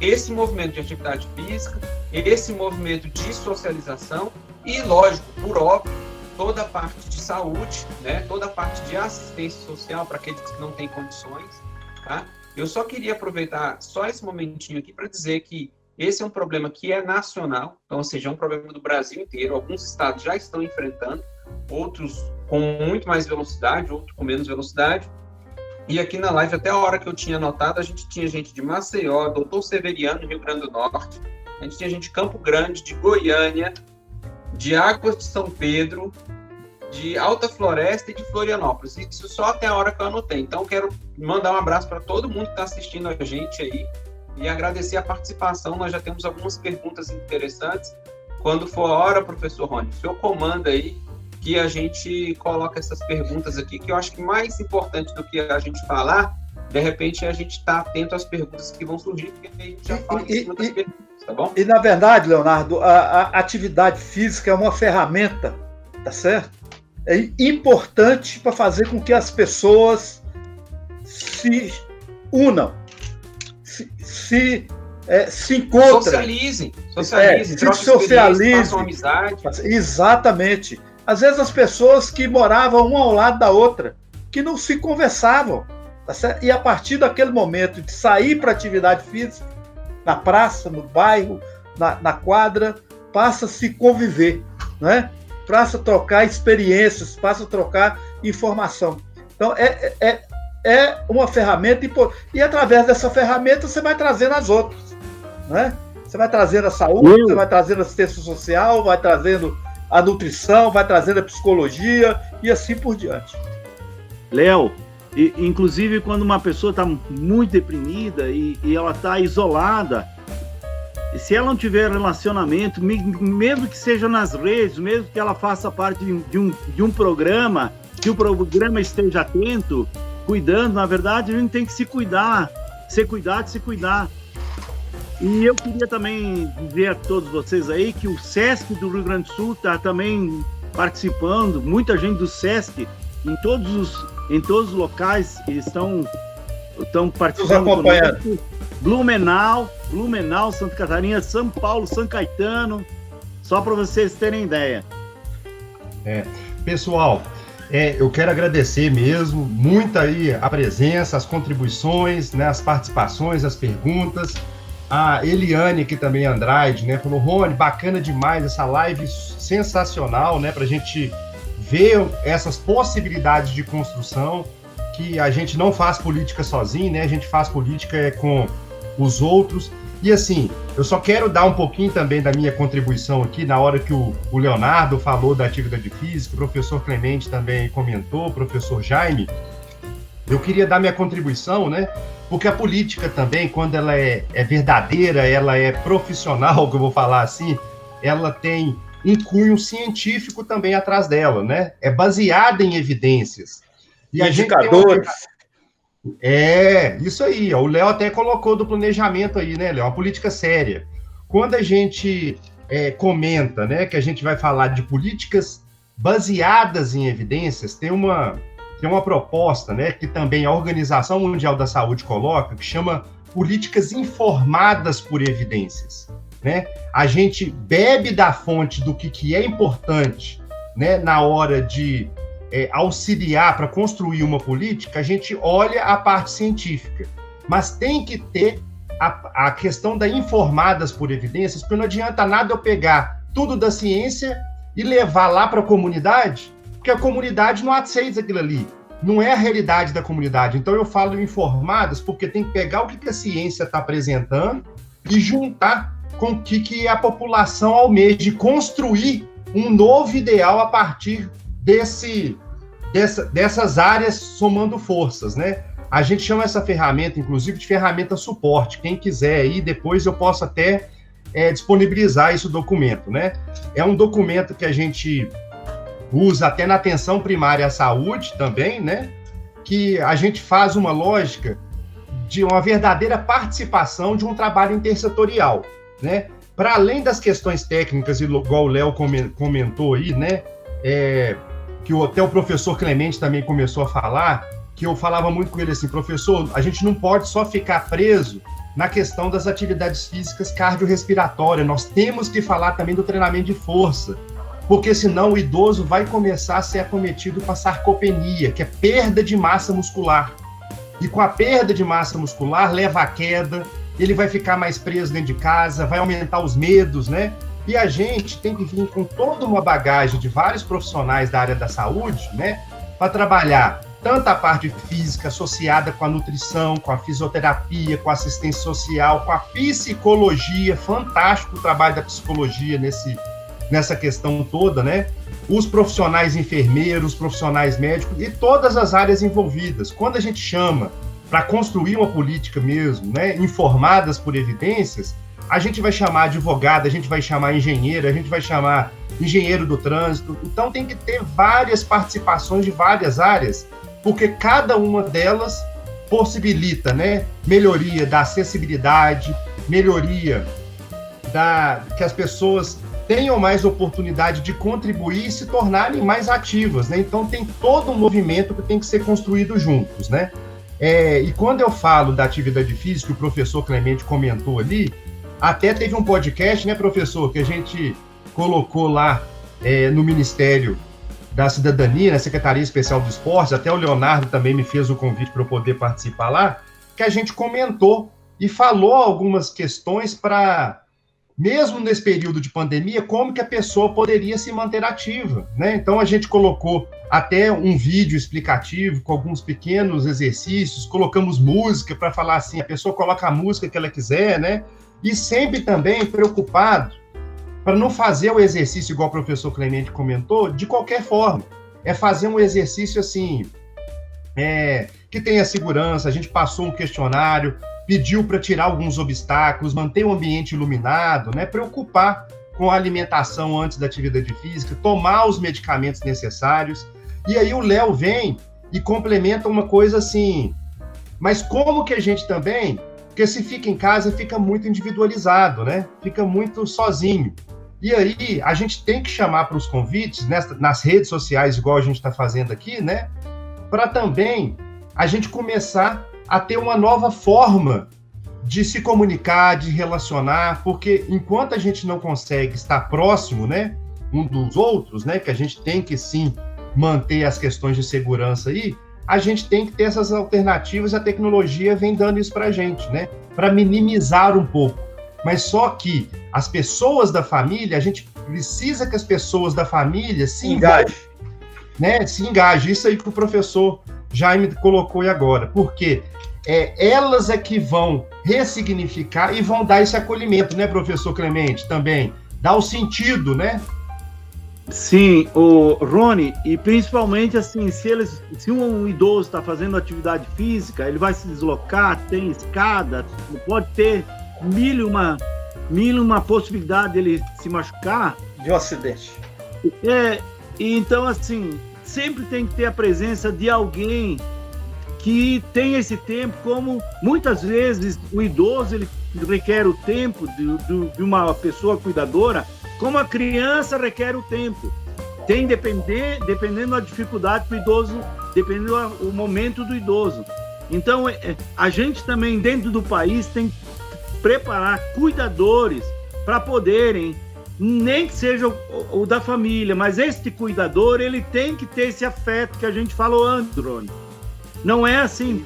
esse movimento de atividade física, esse movimento de socialização e, lógico, por óbvio, toda a parte de saúde, né? Toda a parte de assistência social para aqueles que não têm condições, tá? Eu só queria aproveitar só esse momentinho aqui para dizer que esse é um problema que é nacional, então, ou seja, é um problema do Brasil inteiro. Alguns estados já estão enfrentando, outros com muito mais velocidade, outros com menos velocidade. E aqui na live, até a hora que eu tinha anotado, a gente tinha gente de Maceió, Doutor Severiano, Rio Grande do Norte, a gente tinha gente de Campo Grande, de Goiânia, de Águas de São Pedro, de Alta Floresta e de Florianópolis. Isso só até a hora que eu anotei. Então, quero mandar um abraço para todo mundo que está assistindo a gente aí e agradecer a participação. Nós já temos algumas perguntas interessantes. Quando for a hora, professor Rony, o senhor comanda aí que a gente coloca essas perguntas aqui, que eu acho que mais importante do que a gente falar, de repente, é a gente estar atento às perguntas que vão surgir, porque a gente já fala em cima das perguntas, tá bom? E, na verdade, Leonardo, a atividade física é uma ferramenta, tá certo? É importante para fazer com que as pessoas se unam, se encontrem. Socializem, se socializem, façam amizade. Exatamente. Às vezes as pessoas que moravam uma ao lado da outra, que não se conversavam, tá certo? E a partir daquele momento de sair para atividade física, na praça, no bairro, na quadra, passa a se conviver, né? Passa a trocar experiências, passa a trocar informação. Então, é uma ferramenta, e através dessa ferramenta você vai trazendo as outras, né? Você vai trazendo a saúde, você vai trazendo a assistência social, vai trazendo a nutrição, vai trazendo a psicologia e assim por diante. Léo, inclusive quando uma pessoa está muito deprimida e ela está isolada, se ela não tiver relacionamento, mesmo que seja nas redes, mesmo que ela faça parte de um programa, que o programa esteja atento, cuidando, na verdade, a gente tem que se cuidar, se cuidar. E eu queria também dizer a todos vocês aí que o SESC do Rio Grande do Sul está também participando, muita gente do SESC, em todos os locais estão participando. Acompanhando. Blumenau, Santa Catarina, São Paulo, São Caetano, só para vocês terem ideia. Pessoal, eu quero agradecer mesmo, muito aí a presença, as contribuições, né, as participações, as perguntas. A Eliane aqui também, Andrade, né, falou, Rony, bacana demais essa live, sensacional, né, pra gente ver essas possibilidades de construção, que a gente não faz política sozinho, né, a gente faz política com os outros. E assim, eu só quero dar um pouquinho também da minha contribuição aqui, na hora que o Leonardo falou da atividade física, o professor Clemente também comentou, o professor Jaime, eu queria dar minha contribuição, né? Porque a política também, quando ela é verdadeira, ela é profissional, que eu vou falar assim, ela tem um cunho científico também atrás dela, né? É baseada em evidências. E indicadores. Isso aí. Ó, o Léo até colocou do planejamento aí, né, Léo? Uma política séria. Quando a gente comenta, né, que a gente vai falar de políticas baseadas em evidências, tem uma proposta, né, que também a Organização Mundial da Saúde coloca, que chama políticas informadas por evidências, né? A gente bebe da fonte do que é importante, né, na hora de auxiliar para construir uma política, a gente olha a parte científica, mas tem que ter a questão da informadas por evidências, porque não adianta nada eu pegar tudo da ciência e levar lá para a comunidade, porque a comunidade não aceita aquilo ali, não é a realidade da comunidade. Então eu falo informadas porque tem que pegar o que a ciência está apresentando e juntar com o que a população almeja, construir um novo ideal a partir dessas áreas somando forças, né? A gente chama essa ferramenta, inclusive, de ferramenta suporte. Quem quiser aí, depois eu posso até disponibilizar esse documento, né? É um documento que a gente usa até na atenção primária à saúde também, né? Que a gente faz uma lógica de uma verdadeira participação de um trabalho intersetorial, né? Para além das questões técnicas, igual o Léo comentou aí, né? Que até o professor Clemente também começou a falar, que eu falava muito com ele assim, professor, a gente não pode só ficar preso na questão das atividades físicas cardiorrespiratórias, nós temos que falar também do treinamento de força, porque senão o idoso vai começar a ser acometido com a sarcopenia, que é perda de massa muscular. E com a perda de massa muscular, leva à queda, ele vai ficar mais preso dentro de casa, vai aumentar os medos, né? E a gente tem que vir com toda uma bagagem de vários profissionais da área da saúde, né? Para trabalhar tanto a parte física associada com a nutrição, com a fisioterapia, com a assistência social, com a psicologia, fantástico o trabalho da psicologia nessa questão toda, né? Os profissionais enfermeiros, profissionais médicos e todas as áreas envolvidas. Quando a gente chama para construir uma política mesmo, né, informadas por evidências, a gente vai chamar advogado, a gente vai chamar engenheiro, a gente vai chamar engenheiro do trânsito. Então tem que ter várias participações de várias áreas, porque cada uma delas possibilita, né, melhoria da acessibilidade, melhoria que as pessoas tenham mais oportunidade de contribuir e se tornarem mais ativas, né? Então tem todo um movimento que tem que ser construído juntos, né? E quando eu falo da atividade física, o professor Clemente comentou ali, até teve um podcast, né, professor, que a gente colocou lá no Ministério da Cidadania, na Secretaria Especial do Esporte, até o Leonardo também me fez o convite para eu poder participar lá, que a gente comentou e falou algumas questões para, mesmo nesse período de pandemia, como que a pessoa poderia se manter ativa, né? Então a gente colocou até um vídeo explicativo com alguns pequenos exercícios, colocamos música para falar assim, a pessoa coloca a música que ela quiser, né? E sempre também preocupado para não fazer o exercício, igual o professor Clemente comentou, de qualquer forma. É fazer um exercício assim, que tenha segurança. A gente passou um questionário, pediu para tirar alguns obstáculos, manter o ambiente iluminado, né? Preocupar com a alimentação antes da atividade física, tomar os medicamentos necessários. E aí o Léo vem e complementa uma coisa assim, mas como que a gente também, porque se fica em casa, fica muito individualizado, né? Fica muito sozinho. E aí a gente tem que chamar para os convites, nas redes sociais, igual a gente está fazendo aqui, né? Para também a gente começar a ter uma nova forma de se comunicar, de relacionar, porque enquanto a gente não consegue estar próximo, né, um dos outros, né, que a gente tem que sim manter as questões de segurança aí, a gente tem que ter essas alternativas, a tecnologia vem dando isso para a gente, né, para minimizar um pouco. Mas só que as pessoas da família, a gente precisa que as pessoas da família se engajem, né, se engajem. Isso aí que o professor Jaime colocou aí agora, porque elas é que vão ressignificar e vão dar esse acolhimento, né, professor Clemente, também, dar o sentido, né? Sim, o Rony, e principalmente assim, se um idoso está fazendo atividade física, ele vai se deslocar, tem escada, pode ter mil e uma possibilidade dele se machucar. De um acidente. E então assim, sempre tem que ter a presença de alguém que tenha esse tempo, como muitas vezes o idoso ele requer o tempo de uma pessoa cuidadora, como a criança requer o tempo. Dependendo da dificuldade do idoso, dependendo do momento do idoso. Então, a gente também, dentro do país, tem que preparar cuidadores para poderem, nem que seja o da família, mas este cuidador, ele tem que ter esse afeto que a gente falou antes, Rony. Não é assim,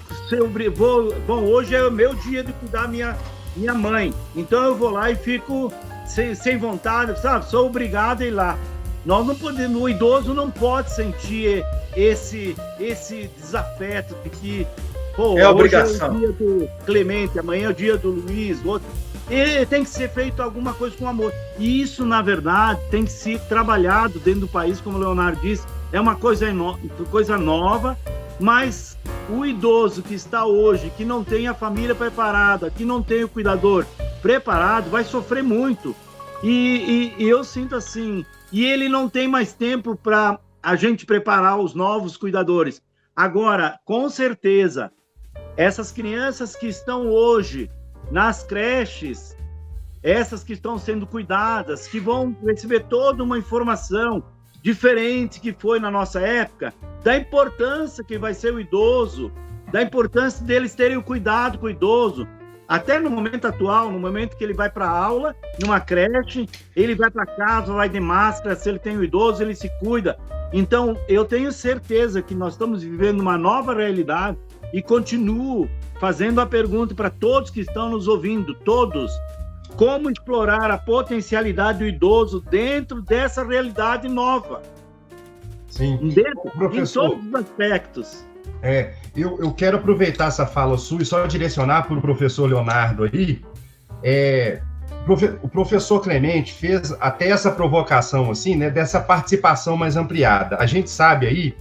hoje é o meu dia de cuidar minha mãe, então eu vou lá e fico sem vontade, sabe? Sou obrigado a ir lá. Nós não podemos, o idoso não pode sentir esse desafeto de que, hoje obrigação. É o dia do Clemente, amanhã é o dia do Luiz, outro. E tem que ser feito alguma coisa com amor. E isso, na verdade, tem que ser trabalhado dentro do país, como o Leonardo disse, é uma coisa nova, mas o idoso que está hoje, que não tem a família preparada, que não tem o cuidador preparado, vai sofrer muito. E eu sinto assim, e ele não tem mais tempo para a gente preparar os novos cuidadores. Agora, com certeza, essas crianças que estão hoje nas creches, essas que estão sendo cuidadas, que vão receber toda uma informação diferente que foi na nossa época, da importância que vai ser o idoso, da importância deles terem o cuidado com o idoso, até no momento atual, no momento que ele vai para a aula, numa creche, ele vai para casa, vai de máscara, se ele tem o idoso, ele se cuida. Então, eu tenho certeza que nós estamos vivendo uma nova realidade e continuo fazendo a pergunta para todos que estão nos ouvindo, todos, como explorar a potencialidade do idoso dentro dessa realidade nova. Sim. Dentro, professor, em todos os aspectos. Eu quero aproveitar essa fala sua e só direcionar para o professor Leonardo aí. O professor Clemente fez até essa provocação, assim, né, dessa participação mais ampliada. A gente sabe aí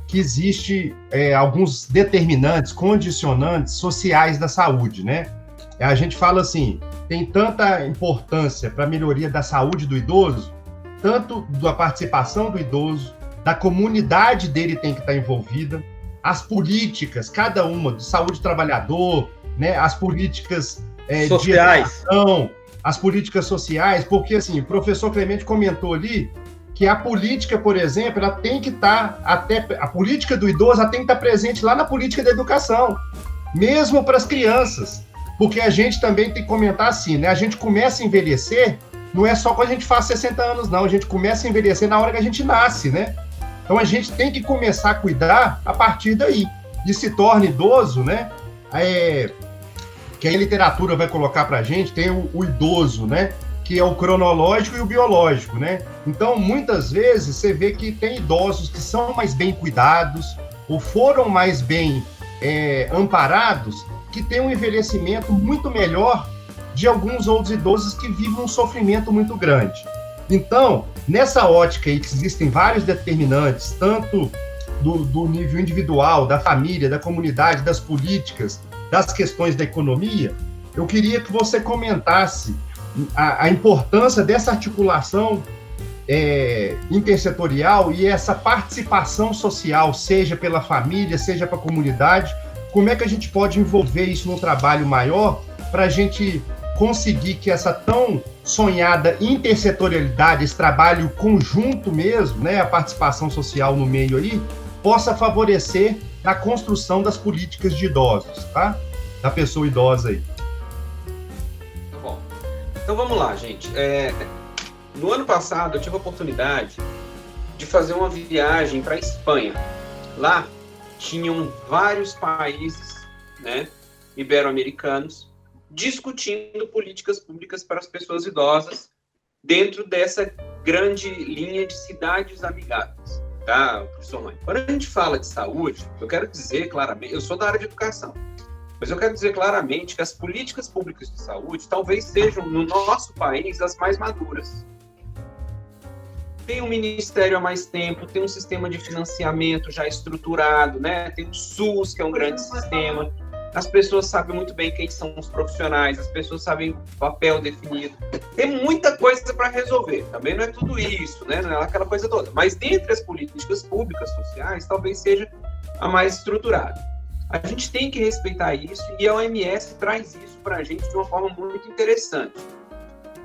que existe alguns determinantes, condicionantes sociais da saúde, né? A gente fala assim, tem tanta importância para a melhoria da saúde do idoso, tanto da participação do idoso, da comunidade dele tem que estar envolvida, as políticas, cada uma, de saúde do trabalhador, né, as políticas sociais, de educação, as políticas sociais, porque assim, o professor Clemente comentou ali que a política, por exemplo, ela tem que estar, a política do idoso ela tem que estar presente lá na política da educação, mesmo para as crianças, porque a gente também tem que comentar assim, né, a gente começa a envelhecer, não é só quando a gente faz 60 anos, não, a gente começa a envelhecer na hora que a gente nasce, né? Então a gente tem que começar a cuidar a partir daí, e se torna idoso, né? Que a literatura vai colocar para a gente, tem o idoso, né? Que é o cronológico e o biológico, né? Então, muitas vezes, você vê que tem idosos que são mais bem cuidados, ou foram mais bem amparados, que têm um envelhecimento muito melhor de alguns outros idosos que vivem um sofrimento muito grande. Então, nessa ótica aí que existem vários determinantes, tanto do nível individual, da família, da comunidade, das políticas, das questões da economia, eu queria que você comentasse a importância dessa articulação intersetorial e essa participação social, seja pela família, seja para a comunidade, como é que a gente pode envolver isso num trabalho maior para a gente conseguir que essa tão sonhada intersetorialidade, esse trabalho conjunto mesmo, né, a participação social no meio aí, possa favorecer a construção das políticas de idosos, tá? Da pessoa idosa aí. Tá bom. Então vamos lá, gente. No ano passado eu tive a oportunidade de fazer uma viagem para a Espanha. Lá tinham vários países, né, ibero-americanos, discutindo políticas públicas para as pessoas idosas dentro dessa grande linha de cidades amigáveis, tá, professor Mãe? Quando a gente fala de saúde, eu quero dizer claramente, eu sou da área de educação, mas eu quero dizer claramente que as políticas públicas de saúde talvez sejam, no nosso país, as mais maduras. Tem um ministério há mais tempo, tem um sistema de financiamento já estruturado, né? Tem o SUS, que é um grande sistema. As pessoas sabem muito bem quem são os profissionais, as pessoas sabem o papel definido. Tem muita coisa para resolver. Também não é tudo isso, né? Não é aquela coisa toda. Mas dentre as políticas públicas sociais, talvez seja a mais estruturada. A gente tem que respeitar isso e a OMS traz isso para a gente de uma forma muito interessante.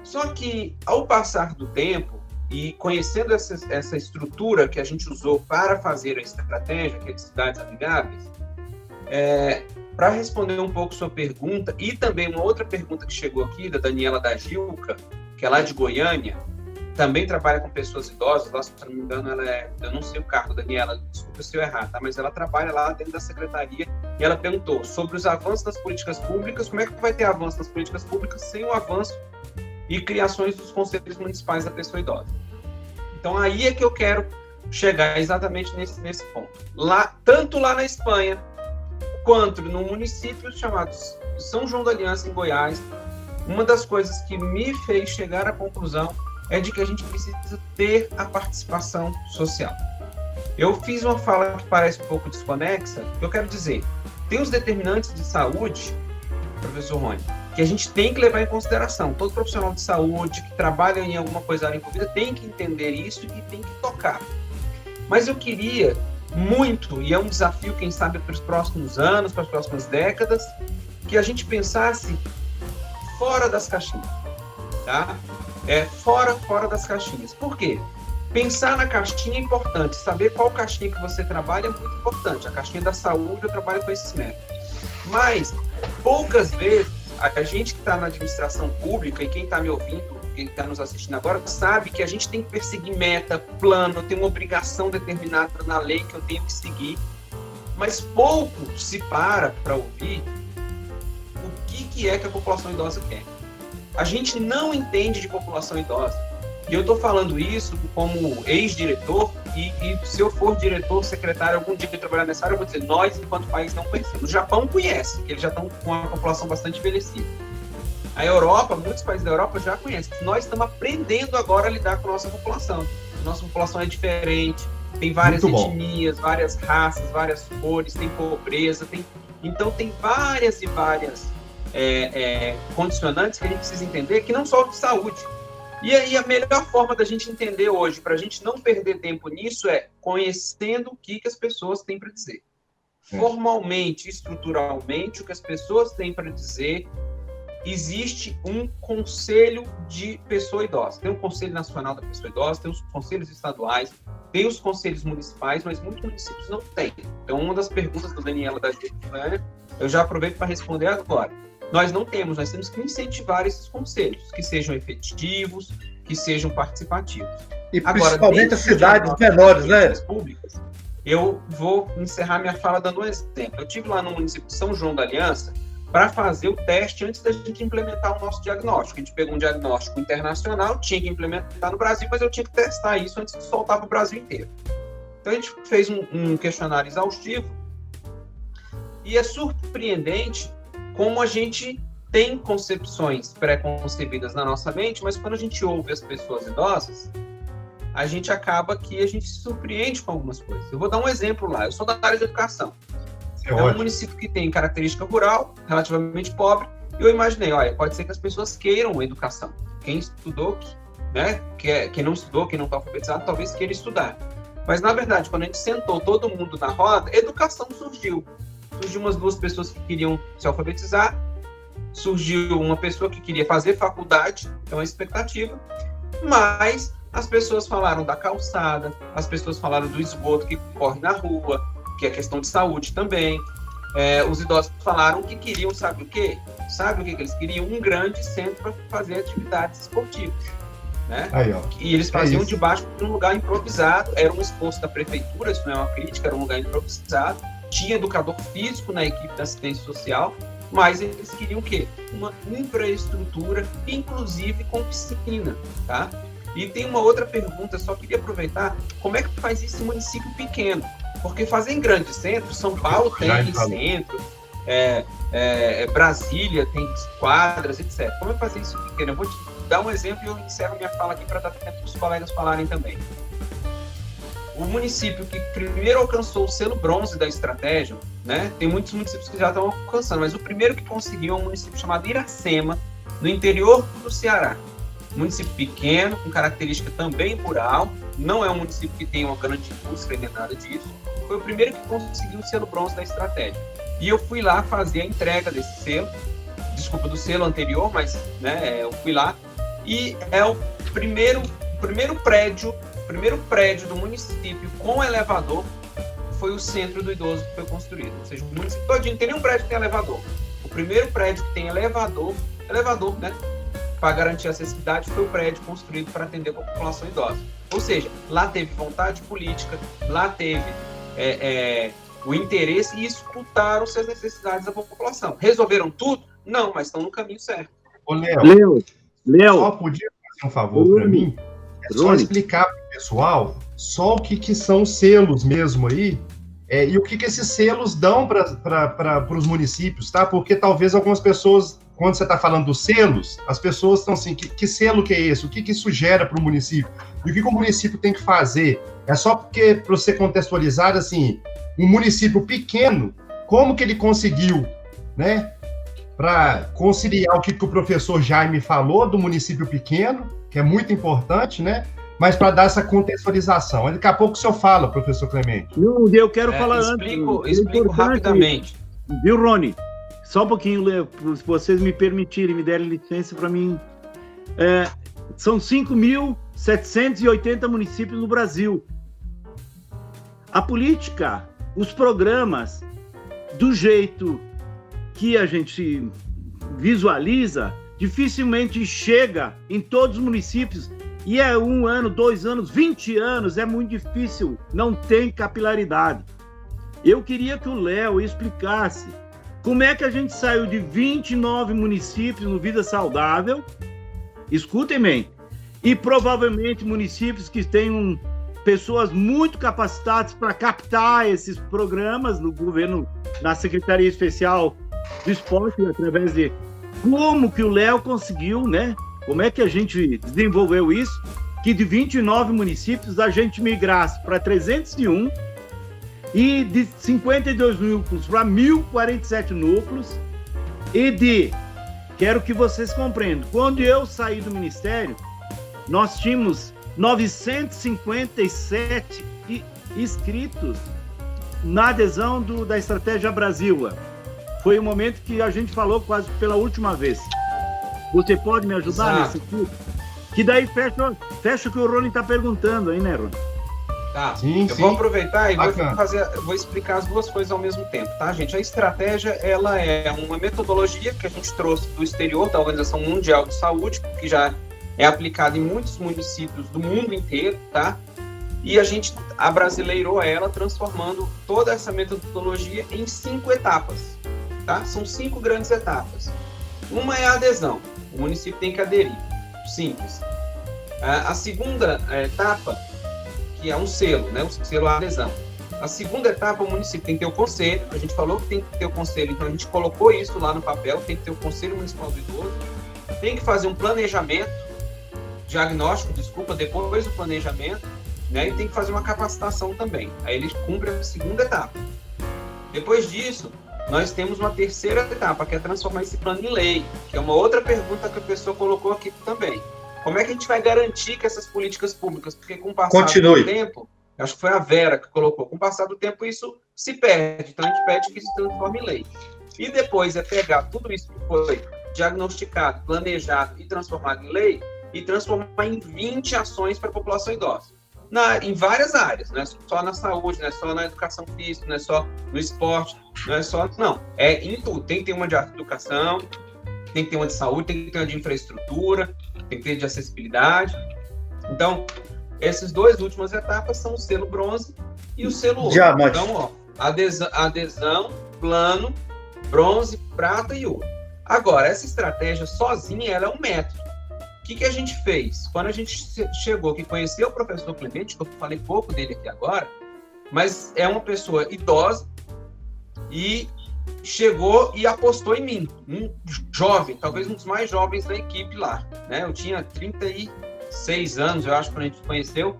Só que, ao passar do tempo e conhecendo essa estrutura que a gente usou para fazer a estratégia, que é de cidades amigáveis, para responder um pouco sua pergunta, e também uma outra pergunta que chegou aqui, da Daniela da Gilca, que é lá de Goiânia, também trabalha com pessoas idosas, lá, se não me engano, eu não sei o cargo, Daniela, desculpa se eu errar, tá? Mas ela trabalha lá dentro da secretaria, e ela perguntou sobre os avanços das políticas públicas, como é que vai ter avanço nas políticas públicas sem o avanço e criações dos conselhos municipais da pessoa idosa. Então, aí é que eu quero chegar exatamente nesse ponto. Tanto lá na Espanha, quanto no município chamado São João da Aliança, em Goiás, uma das coisas que me fez chegar à conclusão é de que a gente precisa ter a participação social. Eu fiz uma fala que parece um pouco desconexa, que eu quero dizer, tem os determinantes de saúde, professor Rony, que a gente tem que levar em consideração. Todo profissional de saúde que trabalha em alguma coisa envolvida tem que entender isso e tem que tocar. Mas eu queria muito, e é um desafio, quem sabe, para os próximos anos, para as próximas décadas, que a gente pensasse fora das caixinhas, tá? Fora das caixinhas. Por quê? Pensar na caixinha é importante, saber qual caixinha que você trabalha é muito importante. A caixinha da saúde, eu trabalho com esses métodos. Mas, poucas vezes, a gente que está na administração pública, e quem está me ouvindo, quem está nos assistindo agora, sabe que a gente tem que perseguir meta, plano, tem uma obrigação determinada na lei que eu tenho que seguir, mas pouco se para ouvir o que é que a população idosa quer. A gente não entende de população idosa. E eu estou falando isso como ex-diretor, e se eu for diretor, secretário, algum dia que eu trabalhar nessa área, eu vou dizer, nós, enquanto país, não conhecemos. O Japão conhece, porque eles já estão com uma população bastante envelhecida. A Europa, muitos países da Europa já conhecem. Nós estamos aprendendo agora a lidar com a nossa população. Nossa população é diferente, tem várias etnias, várias raças, várias cores, tem pobreza, então tem várias e várias condicionantes que a gente precisa entender, que não só de saúde. E aí a melhor forma da gente entender hoje, para a gente não perder tempo nisso, é conhecendo o que as pessoas têm para dizer. Formalmente, estruturalmente, o que as pessoas têm para dizer. Existe um conselho de pessoa idosa. Tem o Conselho Nacional da Pessoa Idosa, tem os conselhos estaduais, tem os conselhos municipais, mas muitos municípios não têm. Então, uma das perguntas do Daniela da Getúlio, eu já aproveito para responder agora. Nós não temos, nós temos que incentivar esses conselhos, que sejam efetivos, que sejam participativos. E principalmente as cidades menores, né? Públicas, eu vou encerrar minha fala dando um exemplo. Eu estive lá no município de São João da Aliança para fazer o teste antes da gente implementar o nosso diagnóstico. A gente pegou um diagnóstico internacional, tinha que implementar no Brasil, mas eu tinha que testar isso antes de soltar para o Brasil inteiro. Então a gente fez um questionário exaustivo e é surpreendente como a gente tem concepções pré-concebidas na nossa mente, mas quando a gente ouve as pessoas idosas, a gente acaba que a gente se surpreende com algumas coisas. Eu vou dar um exemplo lá. Eu sou da área de educação. É um município que tem característica rural, relativamente pobre, e eu imaginei, olha, pode ser que as pessoas queiram educação. Quem estudou, né, quem não estudou, quem não está alfabetizado, talvez queira estudar. Mas, na verdade, quando a gente sentou todo mundo na roda, educação surgiu. Surgiu umas duas pessoas que queriam se alfabetizar, surgiu uma pessoa que queria fazer faculdade, é uma expectativa, mas as pessoas falaram da calçada, as pessoas falaram do esgoto que corre na rua, que é questão de saúde também. Os idosos falaram que queriam, sabe o quê? Sabe o que eles queriam? Um grande centro para fazer atividades esportivas. Né? Aí, ó. E eles faziam debaixo de um lugar improvisado, era um exposto da prefeitura, isso não é uma crítica, era um lugar improvisado, tinha educador físico na equipe da assistência social, mas eles queriam o quê? Uma infraestrutura, inclusive com piscina, tá? E tem uma outra pergunta, só queria aproveitar, como é que faz isso em município pequeno? Porque fazer em grandes centros, São Paulo tem centro, Brasília tem quadras, etc. Como é fazer isso pequeno? Eu vou te dar um exemplo e eu encerro minha fala aqui para dar tempo para os colegas falarem também. O município que primeiro alcançou o selo bronze da estratégia, né? Tem muitos municípios que já estão alcançando, mas o primeiro que conseguiu é um município chamado Iracema, no interior do Ceará. Um município pequeno, com característica também rural, não é um município que tem uma grande indústria nem nada disso. Foi o primeiro que conseguiu o selo bronze da estratégia. E eu fui lá fazer a entrega desse selo, do selo anterior, mas né, eu fui lá, e é o primeiro prédio do município com elevador foi o centro do idoso que foi construído. Ou seja, o município todinho não tem nenhum prédio que tem elevador. O primeiro prédio que tem elevador, né, para garantir a acessibilidade, foi o prédio construído para atender a população idosa. Ou seja, lá teve vontade política, lá teve o interesse e escutaram-se as necessidades da população. Resolveram tudo? Não, mas estão no caminho certo. Ô, Léo, só podia fazer um favor para mim? É só explicar para o pessoal só o que são os selos mesmo aí, e o que esses selos dão para os municípios, tá? Porque talvez algumas pessoas, quando você está falando dos selos, as pessoas estão assim, que selo que é esse? O que isso gera para o município? E o que o município tem que fazer? É só porque, para você contextualizar, assim, um município pequeno, como que ele conseguiu, né, para conciliar o que o professor Jaime falou do município pequeno, que é muito importante, né? mas para dar essa contextualização. Daqui a pouco o senhor fala, professor Clemente. Não, eu quero falar Explico rapidamente. Viu, Rony? Só um pouquinho, Léo, se vocês me permitirem, me derem licença para mim. São 5.780 municípios no Brasil. A política, os programas, do jeito que a gente visualiza, dificilmente chega em todos os municípios. E é 1 ano, 2 anos, 20 anos, é muito difícil, não tem capilaridade. Eu queria que o Léo explicasse como é que a gente saiu de 29 municípios no Vida Saudável, escutem bem, e provavelmente municípios que tenham pessoas muito capacitadas para captar esses programas no governo, na Secretaria Especial do Esporte, através de como que o Léo conseguiu, né? Como é que a gente desenvolveu isso? Que de 29 municípios a gente migrasse para 301 e de 52 núcleos para 1.047 núcleos e quero que vocês compreendam, quando eu saí do Ministério, nós tínhamos 957 inscritos na adesão da Estratégia Brasil. Foi o momento que a gente falou quase pela última vez. Você pode me ajudar nesse tipo? Que daí fecha o que o Rony está perguntando aí, né, Rony? Tá, sim. Vou aproveitar e vou explicar as duas coisas ao mesmo tempo, tá, gente? A estratégia, ela é uma metodologia que a gente trouxe do exterior, da Organização Mundial de Saúde, que já é aplicada em muitos municípios do mundo inteiro, tá? E a gente abrasileirou ela, transformando toda essa metodologia em 5 etapas, tá? São 5 grandes etapas. Uma é a adesão, o município tem que aderir, simples. A segunda etapa, que é um selo, né? O selo à adesão. A segunda etapa, o município tem que ter o conselho, a gente falou que tem que ter o conselho, então a gente colocou isso lá no papel, tem que ter o Conselho Municipal do Idoso, tem que fazer um diagnóstico, depois do planejamento, né? E tem que fazer uma capacitação também. Aí ele cumpre a segunda etapa. Depois disso, nós temos uma terceira etapa, que é transformar esse plano em lei, que é uma outra pergunta que a pessoa colocou aqui também. Como é que a gente vai garantir que essas políticas públicas, porque com o passar do tempo, acho que foi a Vera que colocou, com o passar do tempo isso se perde, então a gente pede que se transforme em lei. E depois é pegar tudo isso que foi diagnosticado, planejado e transformado em lei, e transformar em 20 ações para a população idosa. Em várias áreas, não é só na saúde, não é só na educação física, não é só no esporte, não é só... Não, é em tudo. Tem que ter uma de educação, tem que ter uma de saúde, tem que ter uma de infraestrutura, tem que ter de acessibilidade. Então, essas 2 últimas etapas são o selo bronze e o selo ouro. Então, adesão, plano, bronze, prata e ouro. Agora, essa estratégia sozinha, ela é um método. O que a gente fez? Quando a gente chegou, que conheceu o professor Clemente, que eu falei pouco dele aqui agora, mas é uma pessoa idosa e chegou e apostou em mim, um jovem, talvez um dos mais jovens da equipe lá, né? Eu tinha 36 anos, eu acho, quando a gente se conheceu,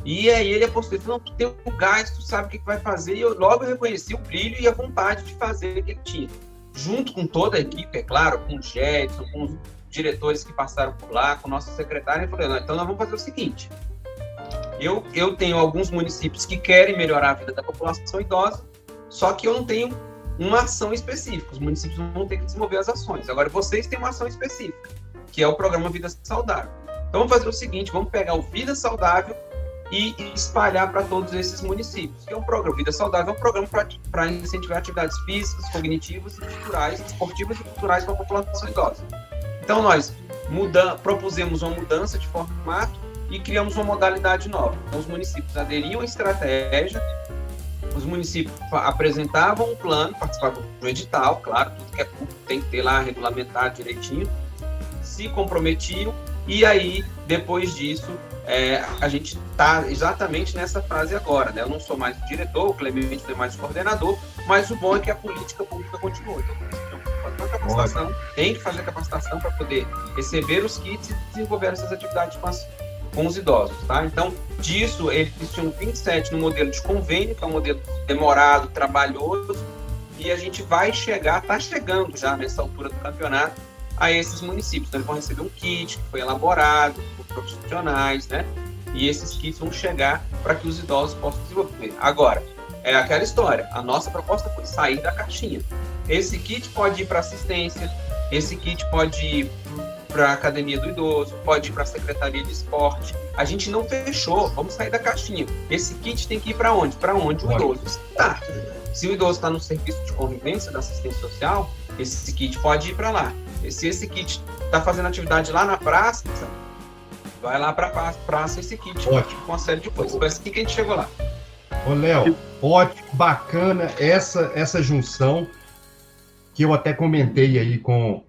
e aí ele apostou, ele falou, não, tu tem um gás, tu sabe o que vai fazer, e eu logo reconheci o brilho e a vontade de fazer o que ele tinha. Junto com toda a equipe, é claro, com o Jetson, com os diretores que passaram por lá, com o nosso secretário, eu falei, não, então nós vamos fazer o seguinte, eu tenho alguns municípios que querem melhorar a vida da população idosa, só que eu não tenho uma ação específica, os municípios vão ter que desenvolver as ações. Agora, vocês têm uma ação específica, que é o programa Vida Saudável. Então, vamos fazer o seguinte, vamos pegar o Vida Saudável e espalhar para todos esses municípios, que é um programa, Vida Saudável é um programa para incentivar atividades físicas, cognitivas e culturais, esportivas e culturais para a população idosa. Então, nós propusemos uma mudança de formato e criamos uma modalidade nova. Então, os municípios aderiam à estratégia, os municípios apresentavam um plano, participavam do edital, claro, tudo que é público tem que ter lá regulamentado direitinho, se comprometiam, e aí, depois disso, a gente está exatamente nessa fase agora, né? Eu não sou mais o diretor, o Clemente não é mais o coordenador, mas o bom é que a política pública continua. Então, fazer capacitação, tem que fazer capacitação para poder receber os kits e desenvolver essas atividades com os idosos, tá? Então, disso, eles tinham 27 no modelo de convênio, que é um modelo demorado, trabalhoso, e a gente vai está chegando já nessa altura do campeonato a esses municípios. Então, eles vão receber um kit que foi elaborado por profissionais, né? e esses kits vão chegar para que os idosos possam desenvolver. Agora, é aquela história, a nossa proposta foi sair da caixinha. Esse kit pode ir para assistência, esse kit pode ir para a academia do idoso, pode ir para a secretaria de esporte. A gente não fechou, vamos sair da caixinha. Esse kit tem que ir para onde? Para onde o idoso está. Se o idoso está no serviço de convivência da assistência social, esse kit pode ir para lá. Se esse kit está fazendo atividade lá na praça, vai lá para a praça esse kit. Ótimo. Com uma série de coisas. Parece que a gente chegou lá. Ô, Léo, ótimo, bacana essa junção que eu até comentei aí com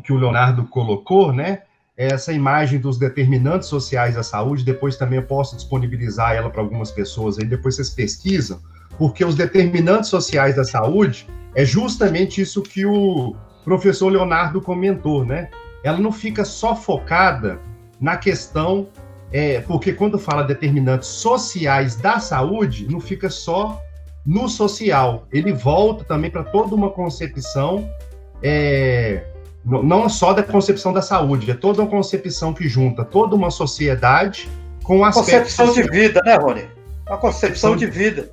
que o Leonardo colocou, né? Essa imagem dos determinantes sociais da saúde, depois também eu posso disponibilizar ela para algumas pessoas aí, depois vocês pesquisam, porque os determinantes sociais da saúde é justamente isso que o professor Leonardo comentou, né? Ela não fica só focada na questão, porque quando fala determinantes sociais da saúde, não fica só no social, ele volta também para toda uma concepção, não só da concepção da saúde, é toda uma concepção que junta toda uma sociedade com o aspecto concepção social. de vida, né, Rony? Uma concepção de vida.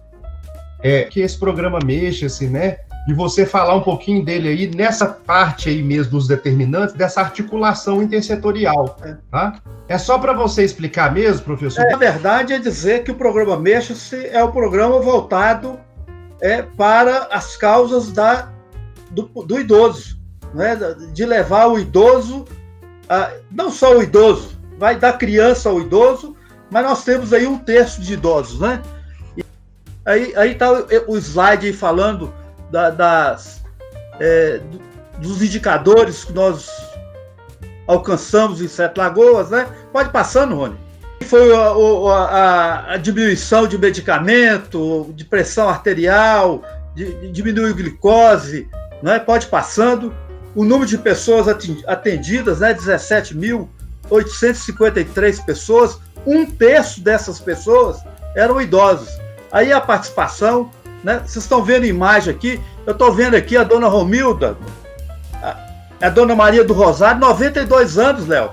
Que esse programa mexa-se, né? E você falar um pouquinho dele aí, nessa parte aí mesmo dos determinantes, dessa articulação intersetorial, tá? É só para você explicar mesmo, professor? Na verdade, é dizer que o programa Mexa-se é o programa voltado para as causas do idoso, né? De levar o idoso, não só o idoso, vai da criança ao idoso, mas nós temos aí 1/3 de idosos, né? E aí está o slide aí falando dos indicadores que nós alcançamos em Sete Lagoas, né? Pode ir passando, Rony. Foi a diminuição de medicamento, de pressão arterial, diminuiu a glicose, né? Pode ir passando. O número de pessoas atendidas, né? 17.853 pessoas. 1/3 dessas pessoas eram idosos. Aí a participação, né? Vocês estão vendo a imagem aqui, eu estou vendo aqui a dona Romilda, a dona Maria do Rosário, 92 anos, Léo.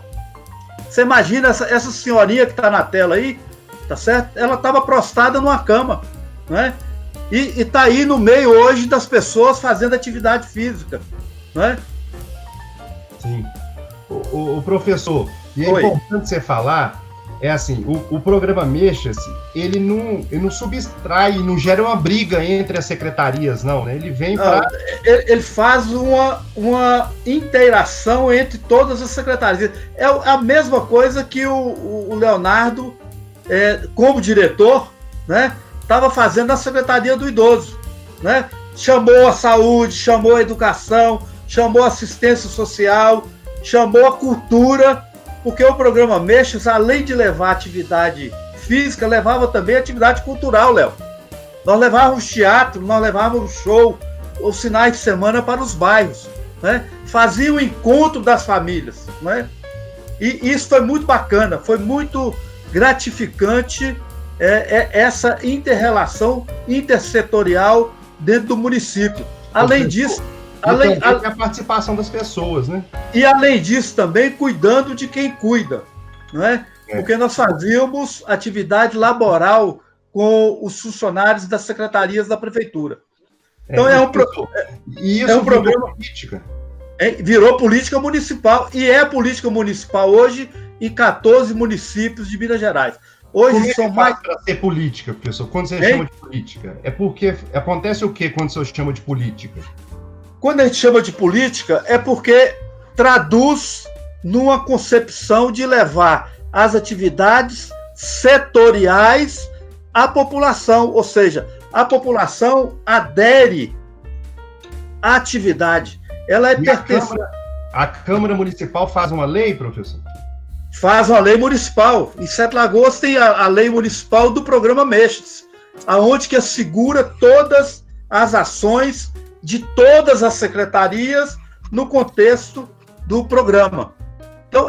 Você imagina essa senhorinha que está na tela aí, tá certo? Ela estava prostrada numa cama, né? E está aí no meio hoje das pessoas fazendo atividade física, né? Sim. O professor, e é importante você falar, assim, o programa Mexa-se, ele não subtrai, não gera uma briga entre as secretarias, não, né? Ele vem para... Ele faz uma interação entre todas as secretarias. É a mesma coisa que o Leonardo, como diretor, né, estava fazendo na Secretaria do Idoso, né? Chamou a saúde, chamou a educação, chamou a assistência social, chamou a cultura, porque o programa Mexa, além de levar atividade física, levava também atividade cultural, Léo. Nós levávamos teatro, nós levávamos show, os finais de semana para os bairros, né? Fazia o encontro das famílias, né? E isso foi muito bacana, foi muito gratificante, essa inter-relação intersetorial dentro do município. Além disso... a participação das pessoas, né? E além disso também cuidando de quem cuida, não é? Porque nós fazíamos atividade laboral com os funcionários das secretarias da prefeitura. Então e isso programa política. Virou política municipal e é política municipal hoje em 14 municípios de Minas Gerais. Hoje são mais para ser política, professor. Quando você chama de política, é porque acontece o que quando você chama de política? Quando a gente chama de política, é porque traduz numa concepção de levar as atividades setoriais à população, ou seja, a população adere à atividade. Ela pertence. A Câmara Municipal faz uma lei, professor? Faz uma lei municipal. Em Sete Lagoas tem a lei municipal do programa Mexa-se, aonde que assegura todas as ações de todas as secretarias no contexto do programa. Então,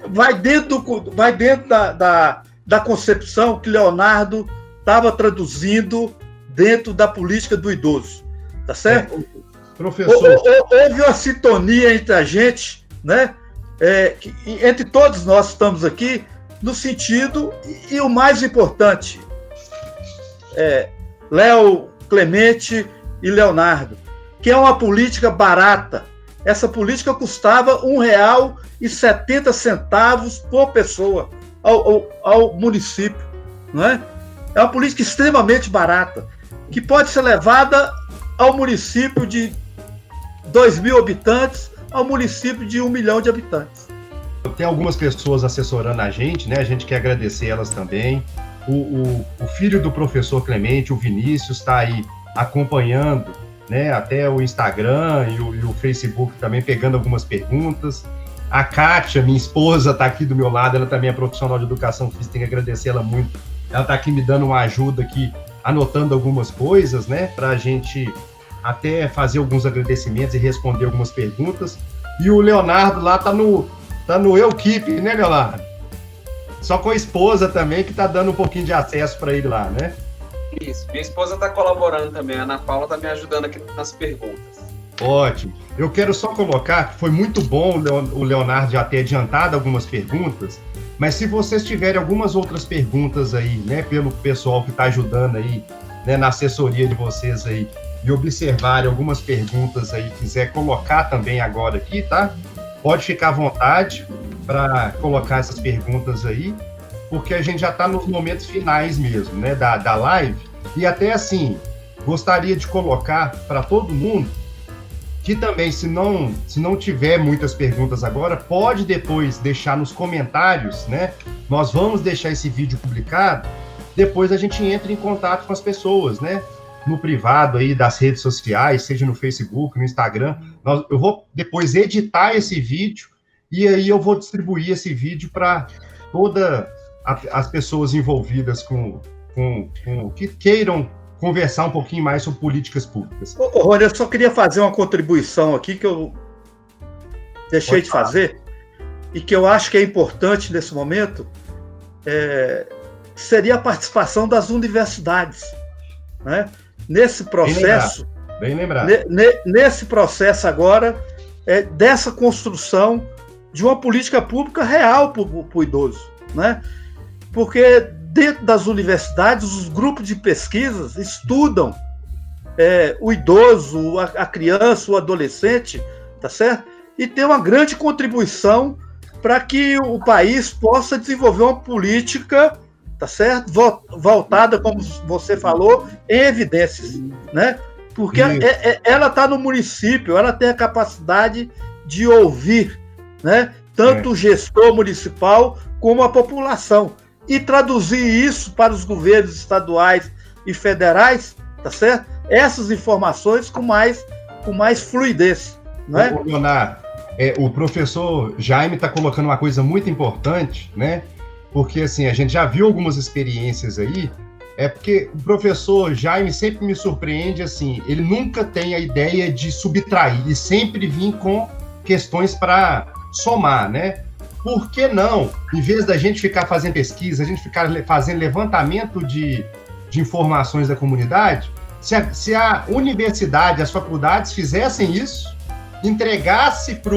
vai dentro da concepção que Leonardo estava traduzindo dentro da política do idoso. Tá certo? Professor... Houve uma sintonia entre a gente, né? Entre todos nós que estamos aqui, no sentido, e o mais importante, Léo, Clemente e Leonardo, que é uma política barata. Essa política custava R$ 1,70 por pessoa ao município. Não é? É uma política extremamente barata, que pode ser levada ao município de 2.000 habitantes, ao município de 1 milhão de habitantes. Tem algumas pessoas assessorando a gente, né? A gente quer agradecer elas também. O filho do professor Clemente, o Vinícius, está aí acompanhando, né? Até o Instagram e o Facebook também, pegando algumas perguntas. A Kátia, minha esposa, está aqui do meu lado, ela também é profissional de educação física, tenho que agradecer ela muito. Ela está aqui me dando uma ajuda aqui, anotando algumas coisas, né? Para a gente até fazer alguns agradecimentos e responder algumas perguntas. E o Leonardo lá tá no Equipe, né, Leonardo? Só com a esposa também, que tá dando um pouquinho de acesso para ele lá, né? Isso, minha esposa tá colaborando também, a Ana Paula tá me ajudando aqui nas perguntas. Ótimo. Eu quero só colocar que foi muito bom o Leonardo já ter adiantado algumas perguntas, mas se vocês tiverem algumas outras perguntas aí, né, pelo pessoal que está ajudando aí, né, na assessoria de vocês aí, e observarem algumas perguntas aí, quiser colocar também agora aqui, tá? Pode ficar à vontade para colocar essas perguntas aí, porque a gente já está nos momentos finais mesmo, né, da live, e até assim, gostaria de colocar para todo mundo que também, se não tiver muitas perguntas agora, pode depois deixar nos comentários, né? Nós vamos deixar esse vídeo publicado, depois a gente entra em contato com as pessoas, né? No privado aí das redes sociais, seja no Facebook, no Instagram. Eu vou depois editar esse vídeo e aí eu vou distribuir esse vídeo para todas as pessoas envolvidas com que queiram conversar um pouquinho mais sobre políticas públicas. Rony, eu só queria fazer uma contribuição aqui que eu deixei de fazer e que eu acho que é importante nesse momento, seria a participação das universidades, né? Nesse processo, bem lembrado. Nesse processo agora, dessa construção de uma política pública real para o idoso, né? Porque dentro das universidades, os grupos de pesquisas estudam o idoso, a criança, o adolescente, tá certo? E tem uma grande contribuição para que o país possa desenvolver uma política, tá certo? Voltada, como você falou, em evidências, né? Porque ela está no município, ela tem a capacidade de ouvir, né? Tanto o gestor municipal como a população. E traduzir isso para os governos estaduais e federais, tá certo? Essas informações com mais fluidez, né? Leonardo, o professor Jaime está colocando uma coisa muito importante, né? Porque assim, a gente já viu algumas experiências aí, porque o professor Jaime sempre me surpreende, assim, ele nunca tem a ideia de subtrair, e sempre vem com questões para somar, né? Por que não, em vez da gente ficar fazendo pesquisa, a gente ficar fazendo levantamento de informações da comunidade, se a universidade, as faculdades fizessem isso, entregasse para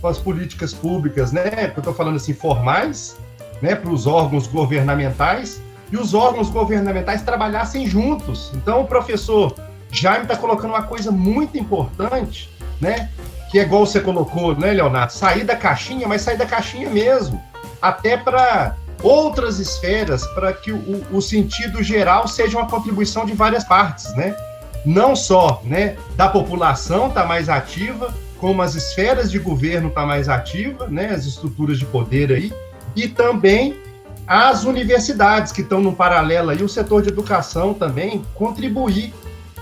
as políticas públicas, né, que eu estou falando assim, formais, né, para os órgãos governamentais, e os órgãos governamentais trabalhassem juntos. Então, o professor Jaime está colocando uma coisa muito importante, né, que é igual você colocou, né, Leonardo? Sair da caixinha, mas sair da caixinha mesmo. Até para outras esferas, para que o sentido geral seja uma contribuição de várias partes, né? Não só, né, da população estar mais ativa, como as esferas de governo estar mais ativa, né, as estruturas de poder aí, e também as universidades que estão no paralelo aí, o setor de educação também, contribuir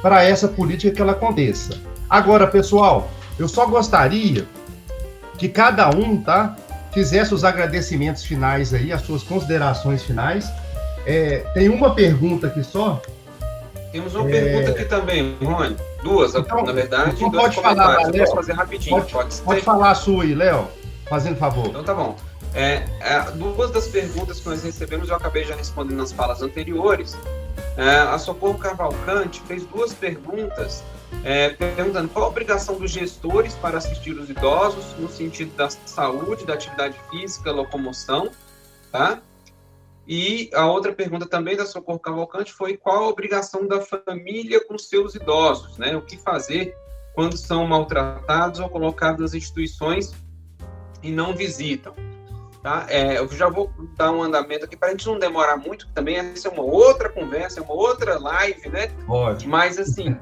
para essa política que ela aconteça. Agora, pessoal, eu só gostaria que cada um, tá, fizesse os agradecimentos finais aí, as suas considerações finais. Tem uma pergunta aqui só. Temos uma pergunta aqui também, Rony. Duas, então, na verdade. Então pode falar, Léo. Posso fazer rapidinho. Pode falar a sua aí, Léo, fazendo favor. Então tá bom. Duas das perguntas que nós recebemos eu acabei já respondendo nas falas anteriores. A Socorro Cavalcante fez duas perguntas, perguntando qual a obrigação dos gestores para assistir os idosos no sentido da saúde, da atividade física, locomoção, tá? E a outra pergunta também da Socorro Cavalcante foi qual a obrigação da família com seus idosos, né? O que fazer quando são maltratados ou colocados nas instituições e não visitam, tá? Eu já vou dar um andamento aqui para a gente não demorar muito, que também essa é uma outra conversa, é uma outra live, né? Ótimo. Mas, assim,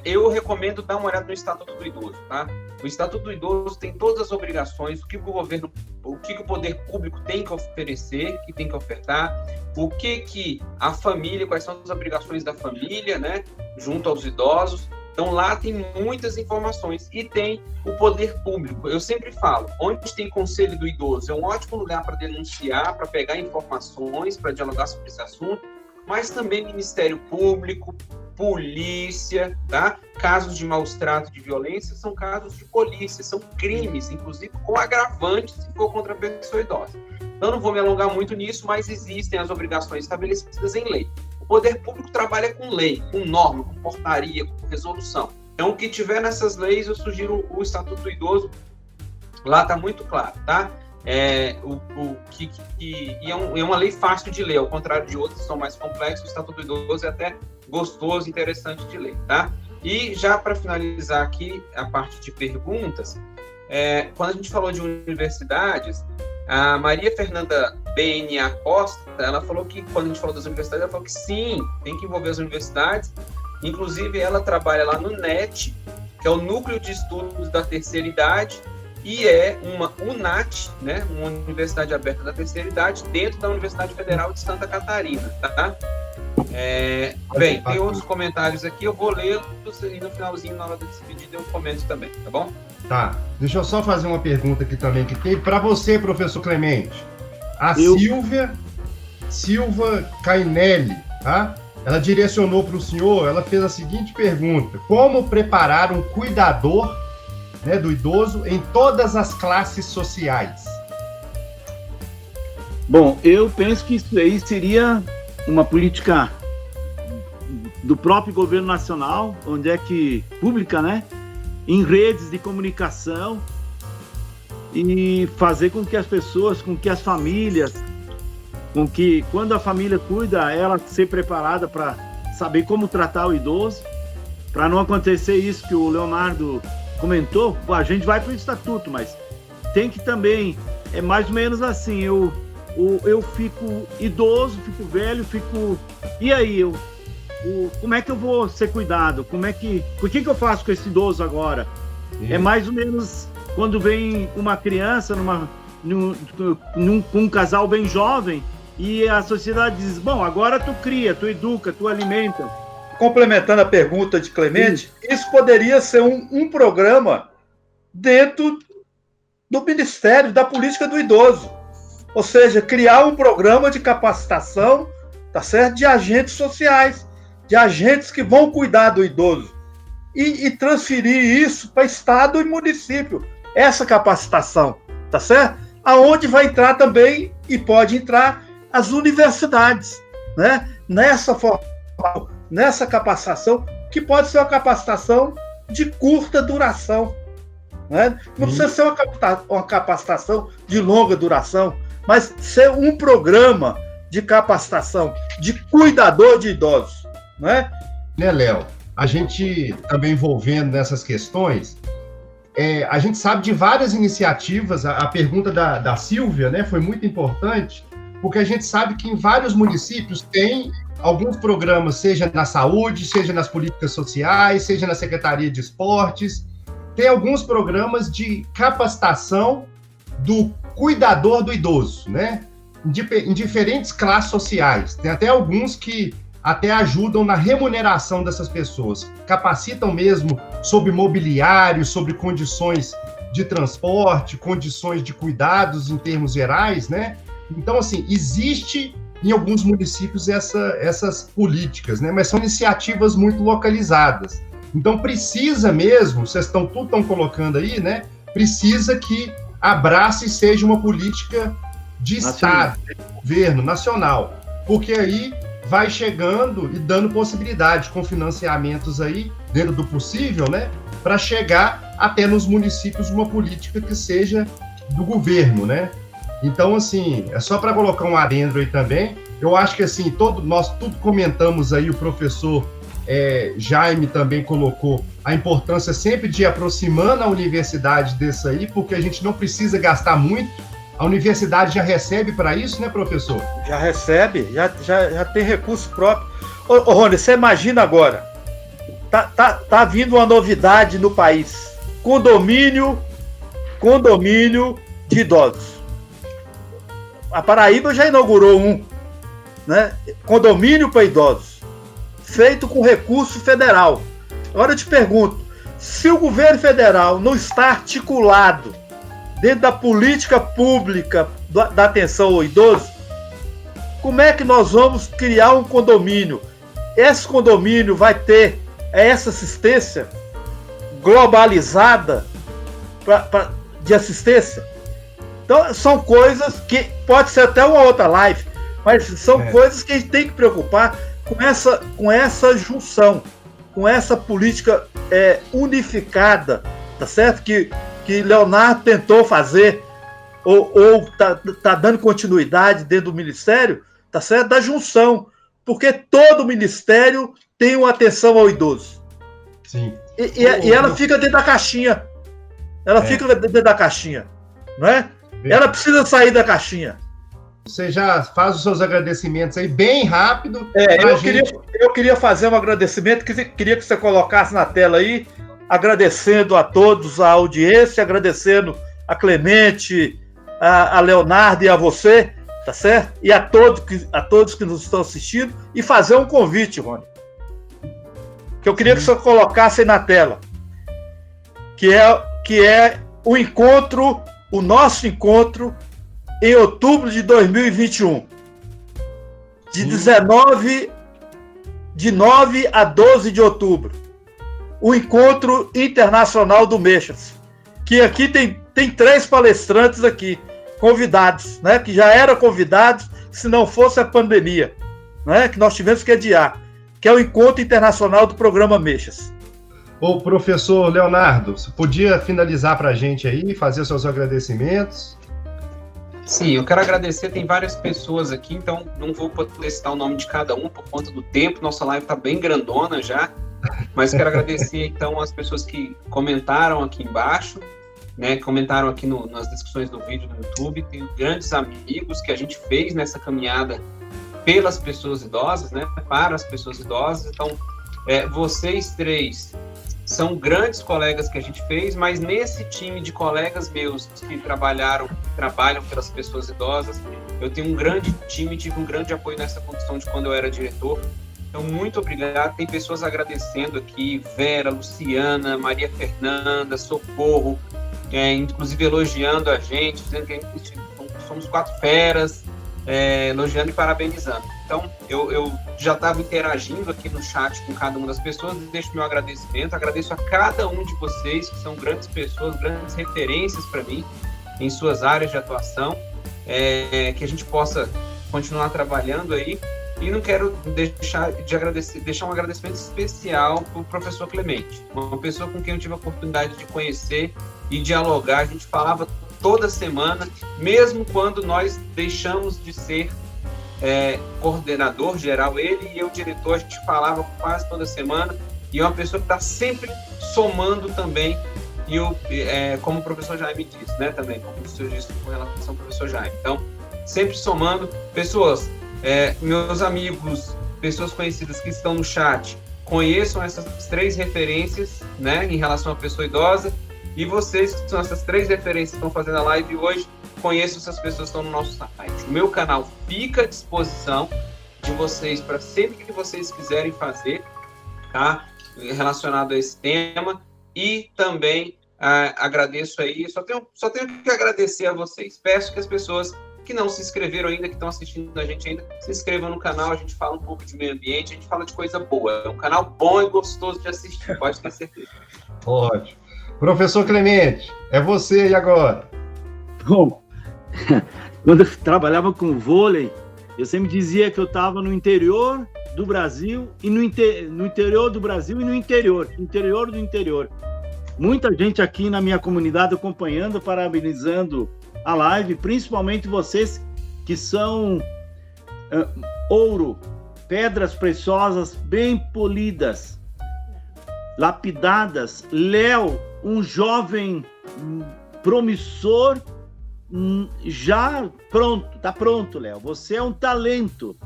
eu recomendo dar uma olhada no Estatuto do Idoso, tá? O Estatuto do Idoso tem todas as obrigações, o que o poder público tem que oferecer, que tem que ofertar, o que a família, quais são as obrigações da família, né, junto aos idosos. Então, lá tem muitas informações e tem o poder público. Eu sempre falo, onde tem Conselho do Idoso, é um ótimo lugar para denunciar, para pegar informações, para dialogar sobre esse assunto, mas também Ministério Público, polícia, tá? Casos de maus tratos, de violência, são casos de polícia, são crimes, inclusive com agravante se for contra a pessoa idosa. Então, não vou me alongar muito nisso, mas existem as obrigações estabelecidas em lei. O poder público trabalha com lei, com norma, com portaria, com resolução. Então, o que tiver nessas leis, eu sugiro o Estatuto do Idoso. Lá está muito claro, tá? É uma lei fácil de ler, ao contrário de outras que são mais complexas. O Estatuto do Idoso é até gostoso, interessante de ler, tá? E já para finalizar aqui a parte de perguntas, quando a gente falou de universidades, a Maria Fernanda BNA Costa, ela falou que, quando a gente falou das universidades, ela falou que sim, tem que envolver as universidades. Inclusive, ela trabalha lá no NET, que é o Núcleo de Estudos da Terceira Idade, e é uma UNAT, né, uma Universidade Aberta da Terceira Idade, dentro da Universidade Federal de Santa Catarina, tá? Bem, tem outros comentários aqui, eu vou ler e no finalzinho, na hora da despedida, eu comento também, tá bom? Tá, deixa eu só fazer uma pergunta aqui também, que teve para você, professor Clemente. A Silva Cainelli, tá? Ela direcionou para o senhor, ela fez a seguinte pergunta: como preparar um cuidador, né, do idoso em todas as classes sociais? Bom, eu penso que isso aí seria uma política do próprio governo nacional, onde é que pública, né, em redes de comunicação, e fazer com que as pessoas, com que as famílias, com que quando a família cuida, ela ser preparada para saber como tratar o idoso, para não acontecer isso que o Leonardo comentou. A gente vai para o estatuto, mas tem que também, é mais ou menos assim, eu fico idoso, fico velho, e aí, como é que eu vou ser cuidado? Por que eu faço com esse idoso agora? É mais ou menos quando vem uma criança com um casal bem jovem e a sociedade diz, bom, agora tu cria, tu educa, tu alimenta. Complementando a pergunta de Clemente, isso poderia ser um programa dentro do Ministério da Política do Idoso. Ou seja, criar um programa de capacitação, tá certo? De agentes sociais, de agentes que vão cuidar do idoso. E transferir isso para Estado e município. Essa capacitação, tá certo? Aonde vai entrar também, e pode entrar, as universidades, né? Nessa capacitação, que pode ser uma capacitação de curta duração, né? Não precisa ser uma capacitação de longa duração, mas ser um programa de capacitação de cuidador de idosos, né? Né, Léo? A gente também envolvendo nessas questões, a gente sabe de várias iniciativas. A pergunta da Silvia, né, foi muito importante, porque a gente sabe que em vários municípios tem alguns programas, seja na saúde, seja nas políticas sociais, seja na Secretaria de Esportes, tem alguns programas de capacitação do cuidador do idoso, né? Em diferentes classes sociais. Tem até alguns que até ajudam na remuneração dessas pessoas, capacitam mesmo sobre mobiliário, sobre condições de transporte, condições de cuidados em termos gerais, né? Então, assim, existe em alguns municípios essas políticas, né? Mas são iniciativas muito localizadas. Então, precisa mesmo, vocês estão colocando aí, né? Precisa que abrace e seja uma política de Estado, de governo nacional, porque aí vai chegando e dando possibilidade com financiamentos aí, dentro do possível, né? Para chegar até nos municípios uma política que seja do governo, né? Então, assim, é só para colocar um adendo aí também. Eu acho que, assim, nós tudo comentamos aí, o professor Jaime também colocou a importância sempre de ir aproximando a universidade desse aí, porque a gente não precisa gastar muito. A universidade já recebe para isso, né, professor? Já recebe, já tem recurso próprio. Ô, Rony, você imagina agora, tá vindo uma novidade no país, condomínio de idosos. A Paraíba já inaugurou um, né? Condomínio para idosos, feito com recurso federal. Agora eu te pergunto, se o governo federal não está articulado dentro da política pública da atenção ao idoso, como é que nós vamos criar um condomínio? Esse condomínio vai ter essa assistência globalizada de assistência? Então, são coisas que pode ser até uma outra live, mas são coisas que a gente tem que preocupar com essa junção, com essa política unificada, tá certo? Que Leonardo tentou fazer, ou tá dando continuidade dentro do Ministério, tá certo? Da junção, porque todo ministério tem uma atenção ao idoso. Sim. E ela fica dentro da caixinha. Ela fica dentro da caixinha, não é? Ela precisa sair da caixinha. Você já faz os seus agradecimentos aí bem rápido. Eu queria fazer um agradecimento, queria que você colocasse na tela aí, agradecendo a todos a audiência, agradecendo a Clemente, a Leonardo e a você, tá certo? E a todos que nos estão assistindo, e fazer um convite, Rony, que eu queria que você colocasse aí na tela, que é o nosso encontro em outubro de 2021, de 9 a 12 de outubro, o Encontro Internacional do Meixas, que aqui tem 3 palestrantes aqui, convidados, né, que já eram convidados se não fosse a pandemia, né, que nós tivemos que adiar, que é o Encontro Internacional do Programa Meixas. Ô, professor Leonardo, você podia finalizar para a gente aí, fazer seus agradecimentos? Sim, eu quero agradecer, tem várias pessoas aqui, então não vou poder citar o nome de cada um por conta do tempo, nossa live está bem grandona já, mas quero agradecer então as pessoas que comentaram aqui embaixo, né, comentaram aqui nas descrições do vídeo no YouTube, tem grandes amigos que a gente fez nessa caminhada pelas pessoas idosas, né, para as pessoas idosas, então vocês 3 são grandes colegas que a gente fez, mas nesse time de colegas meus que trabalham pelas pessoas idosas, eu tenho um grande time, tive um grande apoio nessa condição de quando eu era diretor. Então, muito obrigado. Tem pessoas agradecendo aqui, Vera, Luciana, Maria Fernanda, Socorro, inclusive elogiando a gente, dizendo que somos 4 feras, elogiando e parabenizando. Então, eu já estava interagindo aqui no chat com cada uma das pessoas, deixo meu agradecimento, agradeço a cada um de vocês, que são grandes pessoas, grandes referências para mim, em suas áreas de atuação, que a gente possa continuar trabalhando aí, e não quero deixar um agradecimento especial para o professor Clemente, uma pessoa com quem eu tive a oportunidade de conhecer e dialogar, a gente falava toda semana, mesmo quando nós deixamos de ser coordenador geral, ele e eu, diretor, a gente falava quase toda semana, e é uma pessoa que está sempre somando também, e como o professor Jaime disse, né, também, como o senhor disse com relação ao professor Jaime, então, sempre somando, pessoas, meus amigos, pessoas conhecidas que estão no chat, conheçam essas 3 referências, né, em relação à pessoa idosa, e vocês, que são essas 3 referências que estão fazendo a live hoje, conheçam essas pessoas que estão no nosso site. O meu canal fica à disposição de vocês para sempre que vocês quiserem fazer, tá? Relacionado a esse tema. E também agradeço aí, só tenho que agradecer a vocês. Peço que as pessoas que não se inscreveram ainda, que estão assistindo a gente ainda, se inscrevam no canal, a gente fala um pouco de meio ambiente, a gente fala de coisa boa. É um canal bom e gostoso de assistir, pode ter certeza. Ótimo. Professor Clemente, é você e agora? Bom, quando eu trabalhava com vôlei, eu sempre dizia que eu estava no interior do Brasil e no interior do Brasil e no interior do interior. Muita gente aqui na minha comunidade acompanhando, parabenizando a live, principalmente vocês que são ouro, pedras preciosas bem polidas, lapidadas. Léo, um jovem promissor, já pronto, tá pronto, Léo. Você é um talento,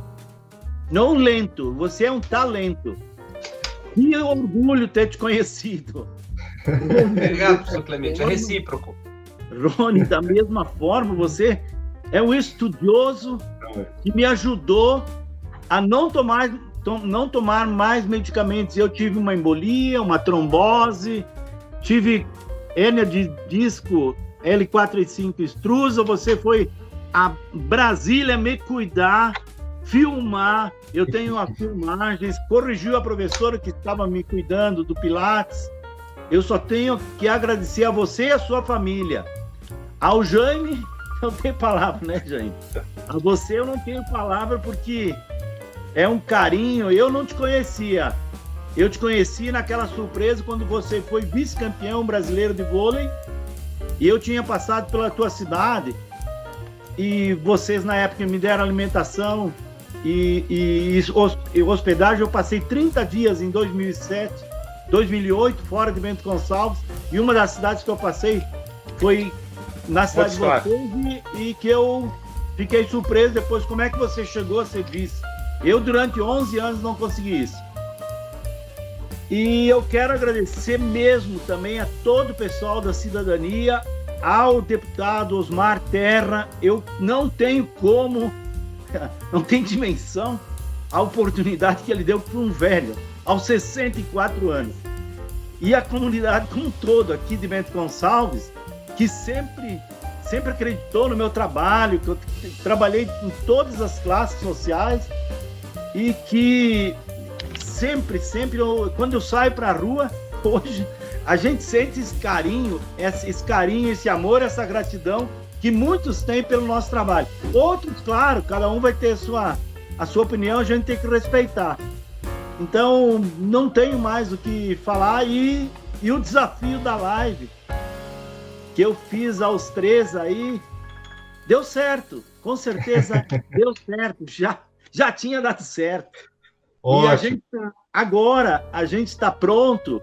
não lento, você é um talento. Que orgulho ter te conhecido. Obrigado, professor Clemente, é recíproco. Rony, da mesma forma, você é um estudioso que me ajudou a não tomar mais medicamentos. Eu tive uma embolia, uma trombose, tive hérnia de disco L4 e 5 extrusa. Você foi a Brasília me cuidar, filmar. Eu tenho as filmagens, corrigiu a professora que estava me cuidando do Pilates. Eu só tenho que agradecer a você e a sua família. Ao Jaime, não tenho palavra, né, Jaime? A você eu não tenho palavra porque é um carinho. Eu não te conhecia. Eu te conheci naquela surpresa quando você foi vice-campeão brasileiro de vôlei e eu tinha passado pela tua cidade e vocês na época me deram alimentação e hospedagem. Eu passei 30 dias em 2008, fora de Bento Gonçalves, e uma das cidades que eu passei foi na cidade de vocês e que eu fiquei surpreso depois como é que você chegou a ser vice. Eu durante 11 anos não consegui isso. E eu quero agradecer mesmo também a todo o pessoal da cidadania, ao deputado Osmar Terra. Eu não tenho como, não tem dimensão a oportunidade que ele deu para um velho, aos 64 anos. E a comunidade como um todo aqui de Bento Gonçalves, que sempre acreditou no meu trabalho, que eu trabalhei em todas as classes sociais e que sempre, quando eu saio para a rua, hoje, a gente sente esse carinho, esse amor, essa gratidão que muitos têm pelo nosso trabalho. Outros, claro, cada um vai ter a sua opinião, a gente tem que respeitar. Então, não tenho mais o que falar. E o desafio da live que eu fiz aos 3 aí, deu certo. Com certeza deu certo. Já tinha dado certo. Ótimo. E agora a gente está pronto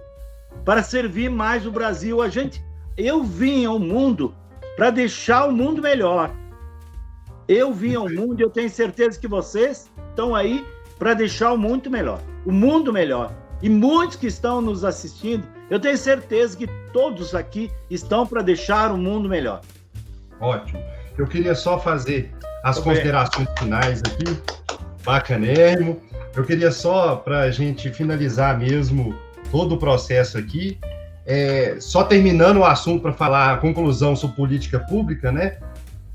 para servir mais o Brasil. Eu vim ao mundo para deixar o mundo melhor. Eu vim ao mundo e eu tenho certeza que vocês estão aí para deixar o mundo melhor. E muitos que estão nos assistindo, eu tenho certeza que todos aqui estão para deixar o mundo melhor. Ótimo. Eu queria só fazer as considerações finais aqui. Bacanérrimo. Eu queria só, para a gente finalizar mesmo todo o processo aqui, só terminando o assunto para falar a conclusão sobre política pública, né?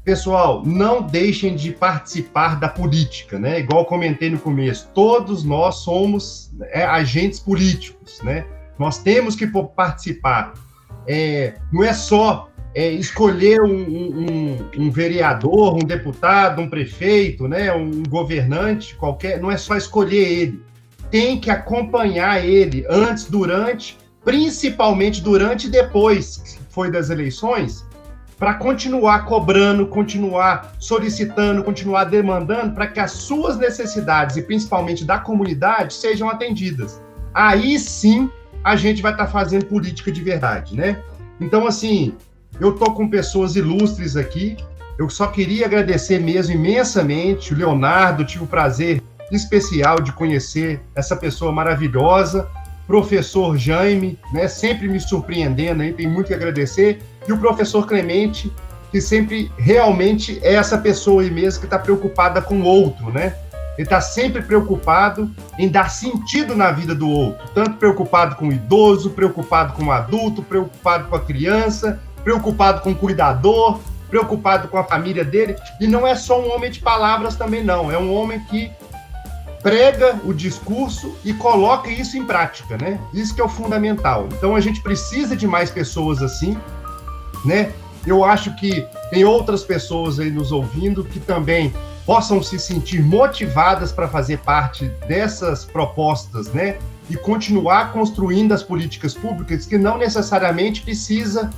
Pessoal, não deixem de participar da política, né? Igual eu comentei no começo, todos nós somos agentes políticos, né? Nós temos que participar. Não é só escolher um vereador, um deputado, um prefeito, né? Um governante qualquer, não é só escolher ele. Tem que acompanhar ele antes, durante, principalmente durante e depois que foi das eleições, para continuar cobrando, continuar solicitando, continuar demandando para que as suas necessidades, e principalmente da comunidade, sejam atendidas. Aí sim a gente vai estar fazendo política de verdade, né? Então, assim, eu estou com pessoas ilustres aqui, eu só queria agradecer mesmo imensamente o Leonardo, tive o prazer especial de conhecer essa pessoa maravilhosa, professor Jaime, né, sempre me surpreendendo, aí, tem muito que agradecer, e o professor Clemente, que sempre realmente é essa pessoa aí mesmo que está preocupada com o outro, né? Ele está sempre preocupado em dar sentido na vida do outro, tanto preocupado com o idoso, preocupado com o adulto, preocupado com a criança, preocupado com o cuidador, preocupado com a família dele, e não é só um homem de palavras também não, é um homem que prega o discurso e coloca isso em prática, né? Isso que é o fundamental. Então a gente precisa de mais pessoas assim, né? Eu acho que tem outras pessoas aí nos ouvindo que também possam se sentir motivadas para fazer parte dessas propostas, né? E continuar construindo as políticas públicas que não necessariamente precisa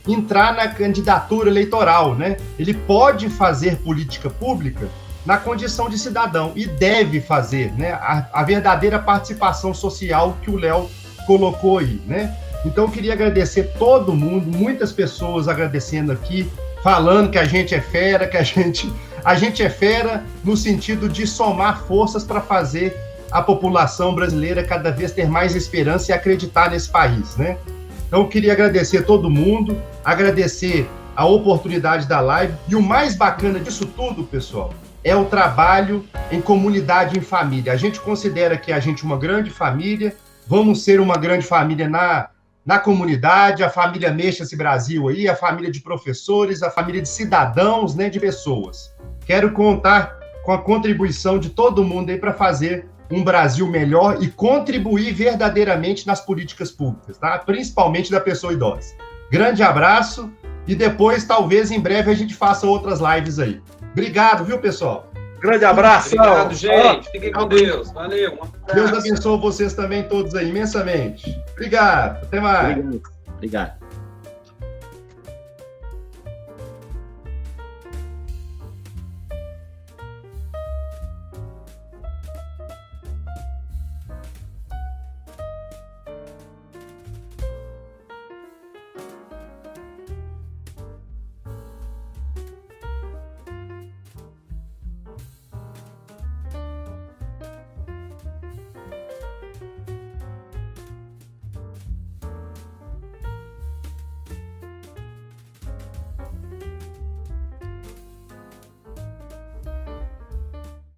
entrar na candidatura eleitoral, né? Ele pode fazer política pública na condição de cidadão e deve fazer, né? A verdadeira participação social que o Léo colocou aí, né? Então, eu queria agradecer todo mundo, muitas pessoas agradecendo aqui, falando que a gente é fera, que a gente é fera no sentido de somar forças para fazer a população brasileira cada vez ter mais esperança e acreditar nesse país, né? Então, eu queria agradecer todo mundo, agradecer a oportunidade da live, e o mais bacana disso tudo, pessoal, é o trabalho em comunidade, em família. A gente considera que a gente é uma grande família, vamos ser uma grande família na comunidade, a família Mexa-se Brasil aí, a família de professores, a família de cidadãos, né, de pessoas. Quero contar com a contribuição de todo mundo aí para fazer um Brasil melhor e contribuir verdadeiramente nas políticas públicas, tá? Principalmente da pessoa idosa. Grande abraço e depois, talvez, em breve, a gente faça outras lives aí. Obrigado, viu, pessoal? Grande abraço. Obrigado, gente. Fiquem com Deus. Valeu. Deus abençoe vocês também todos aí, imensamente. Obrigado. Até mais. Obrigado.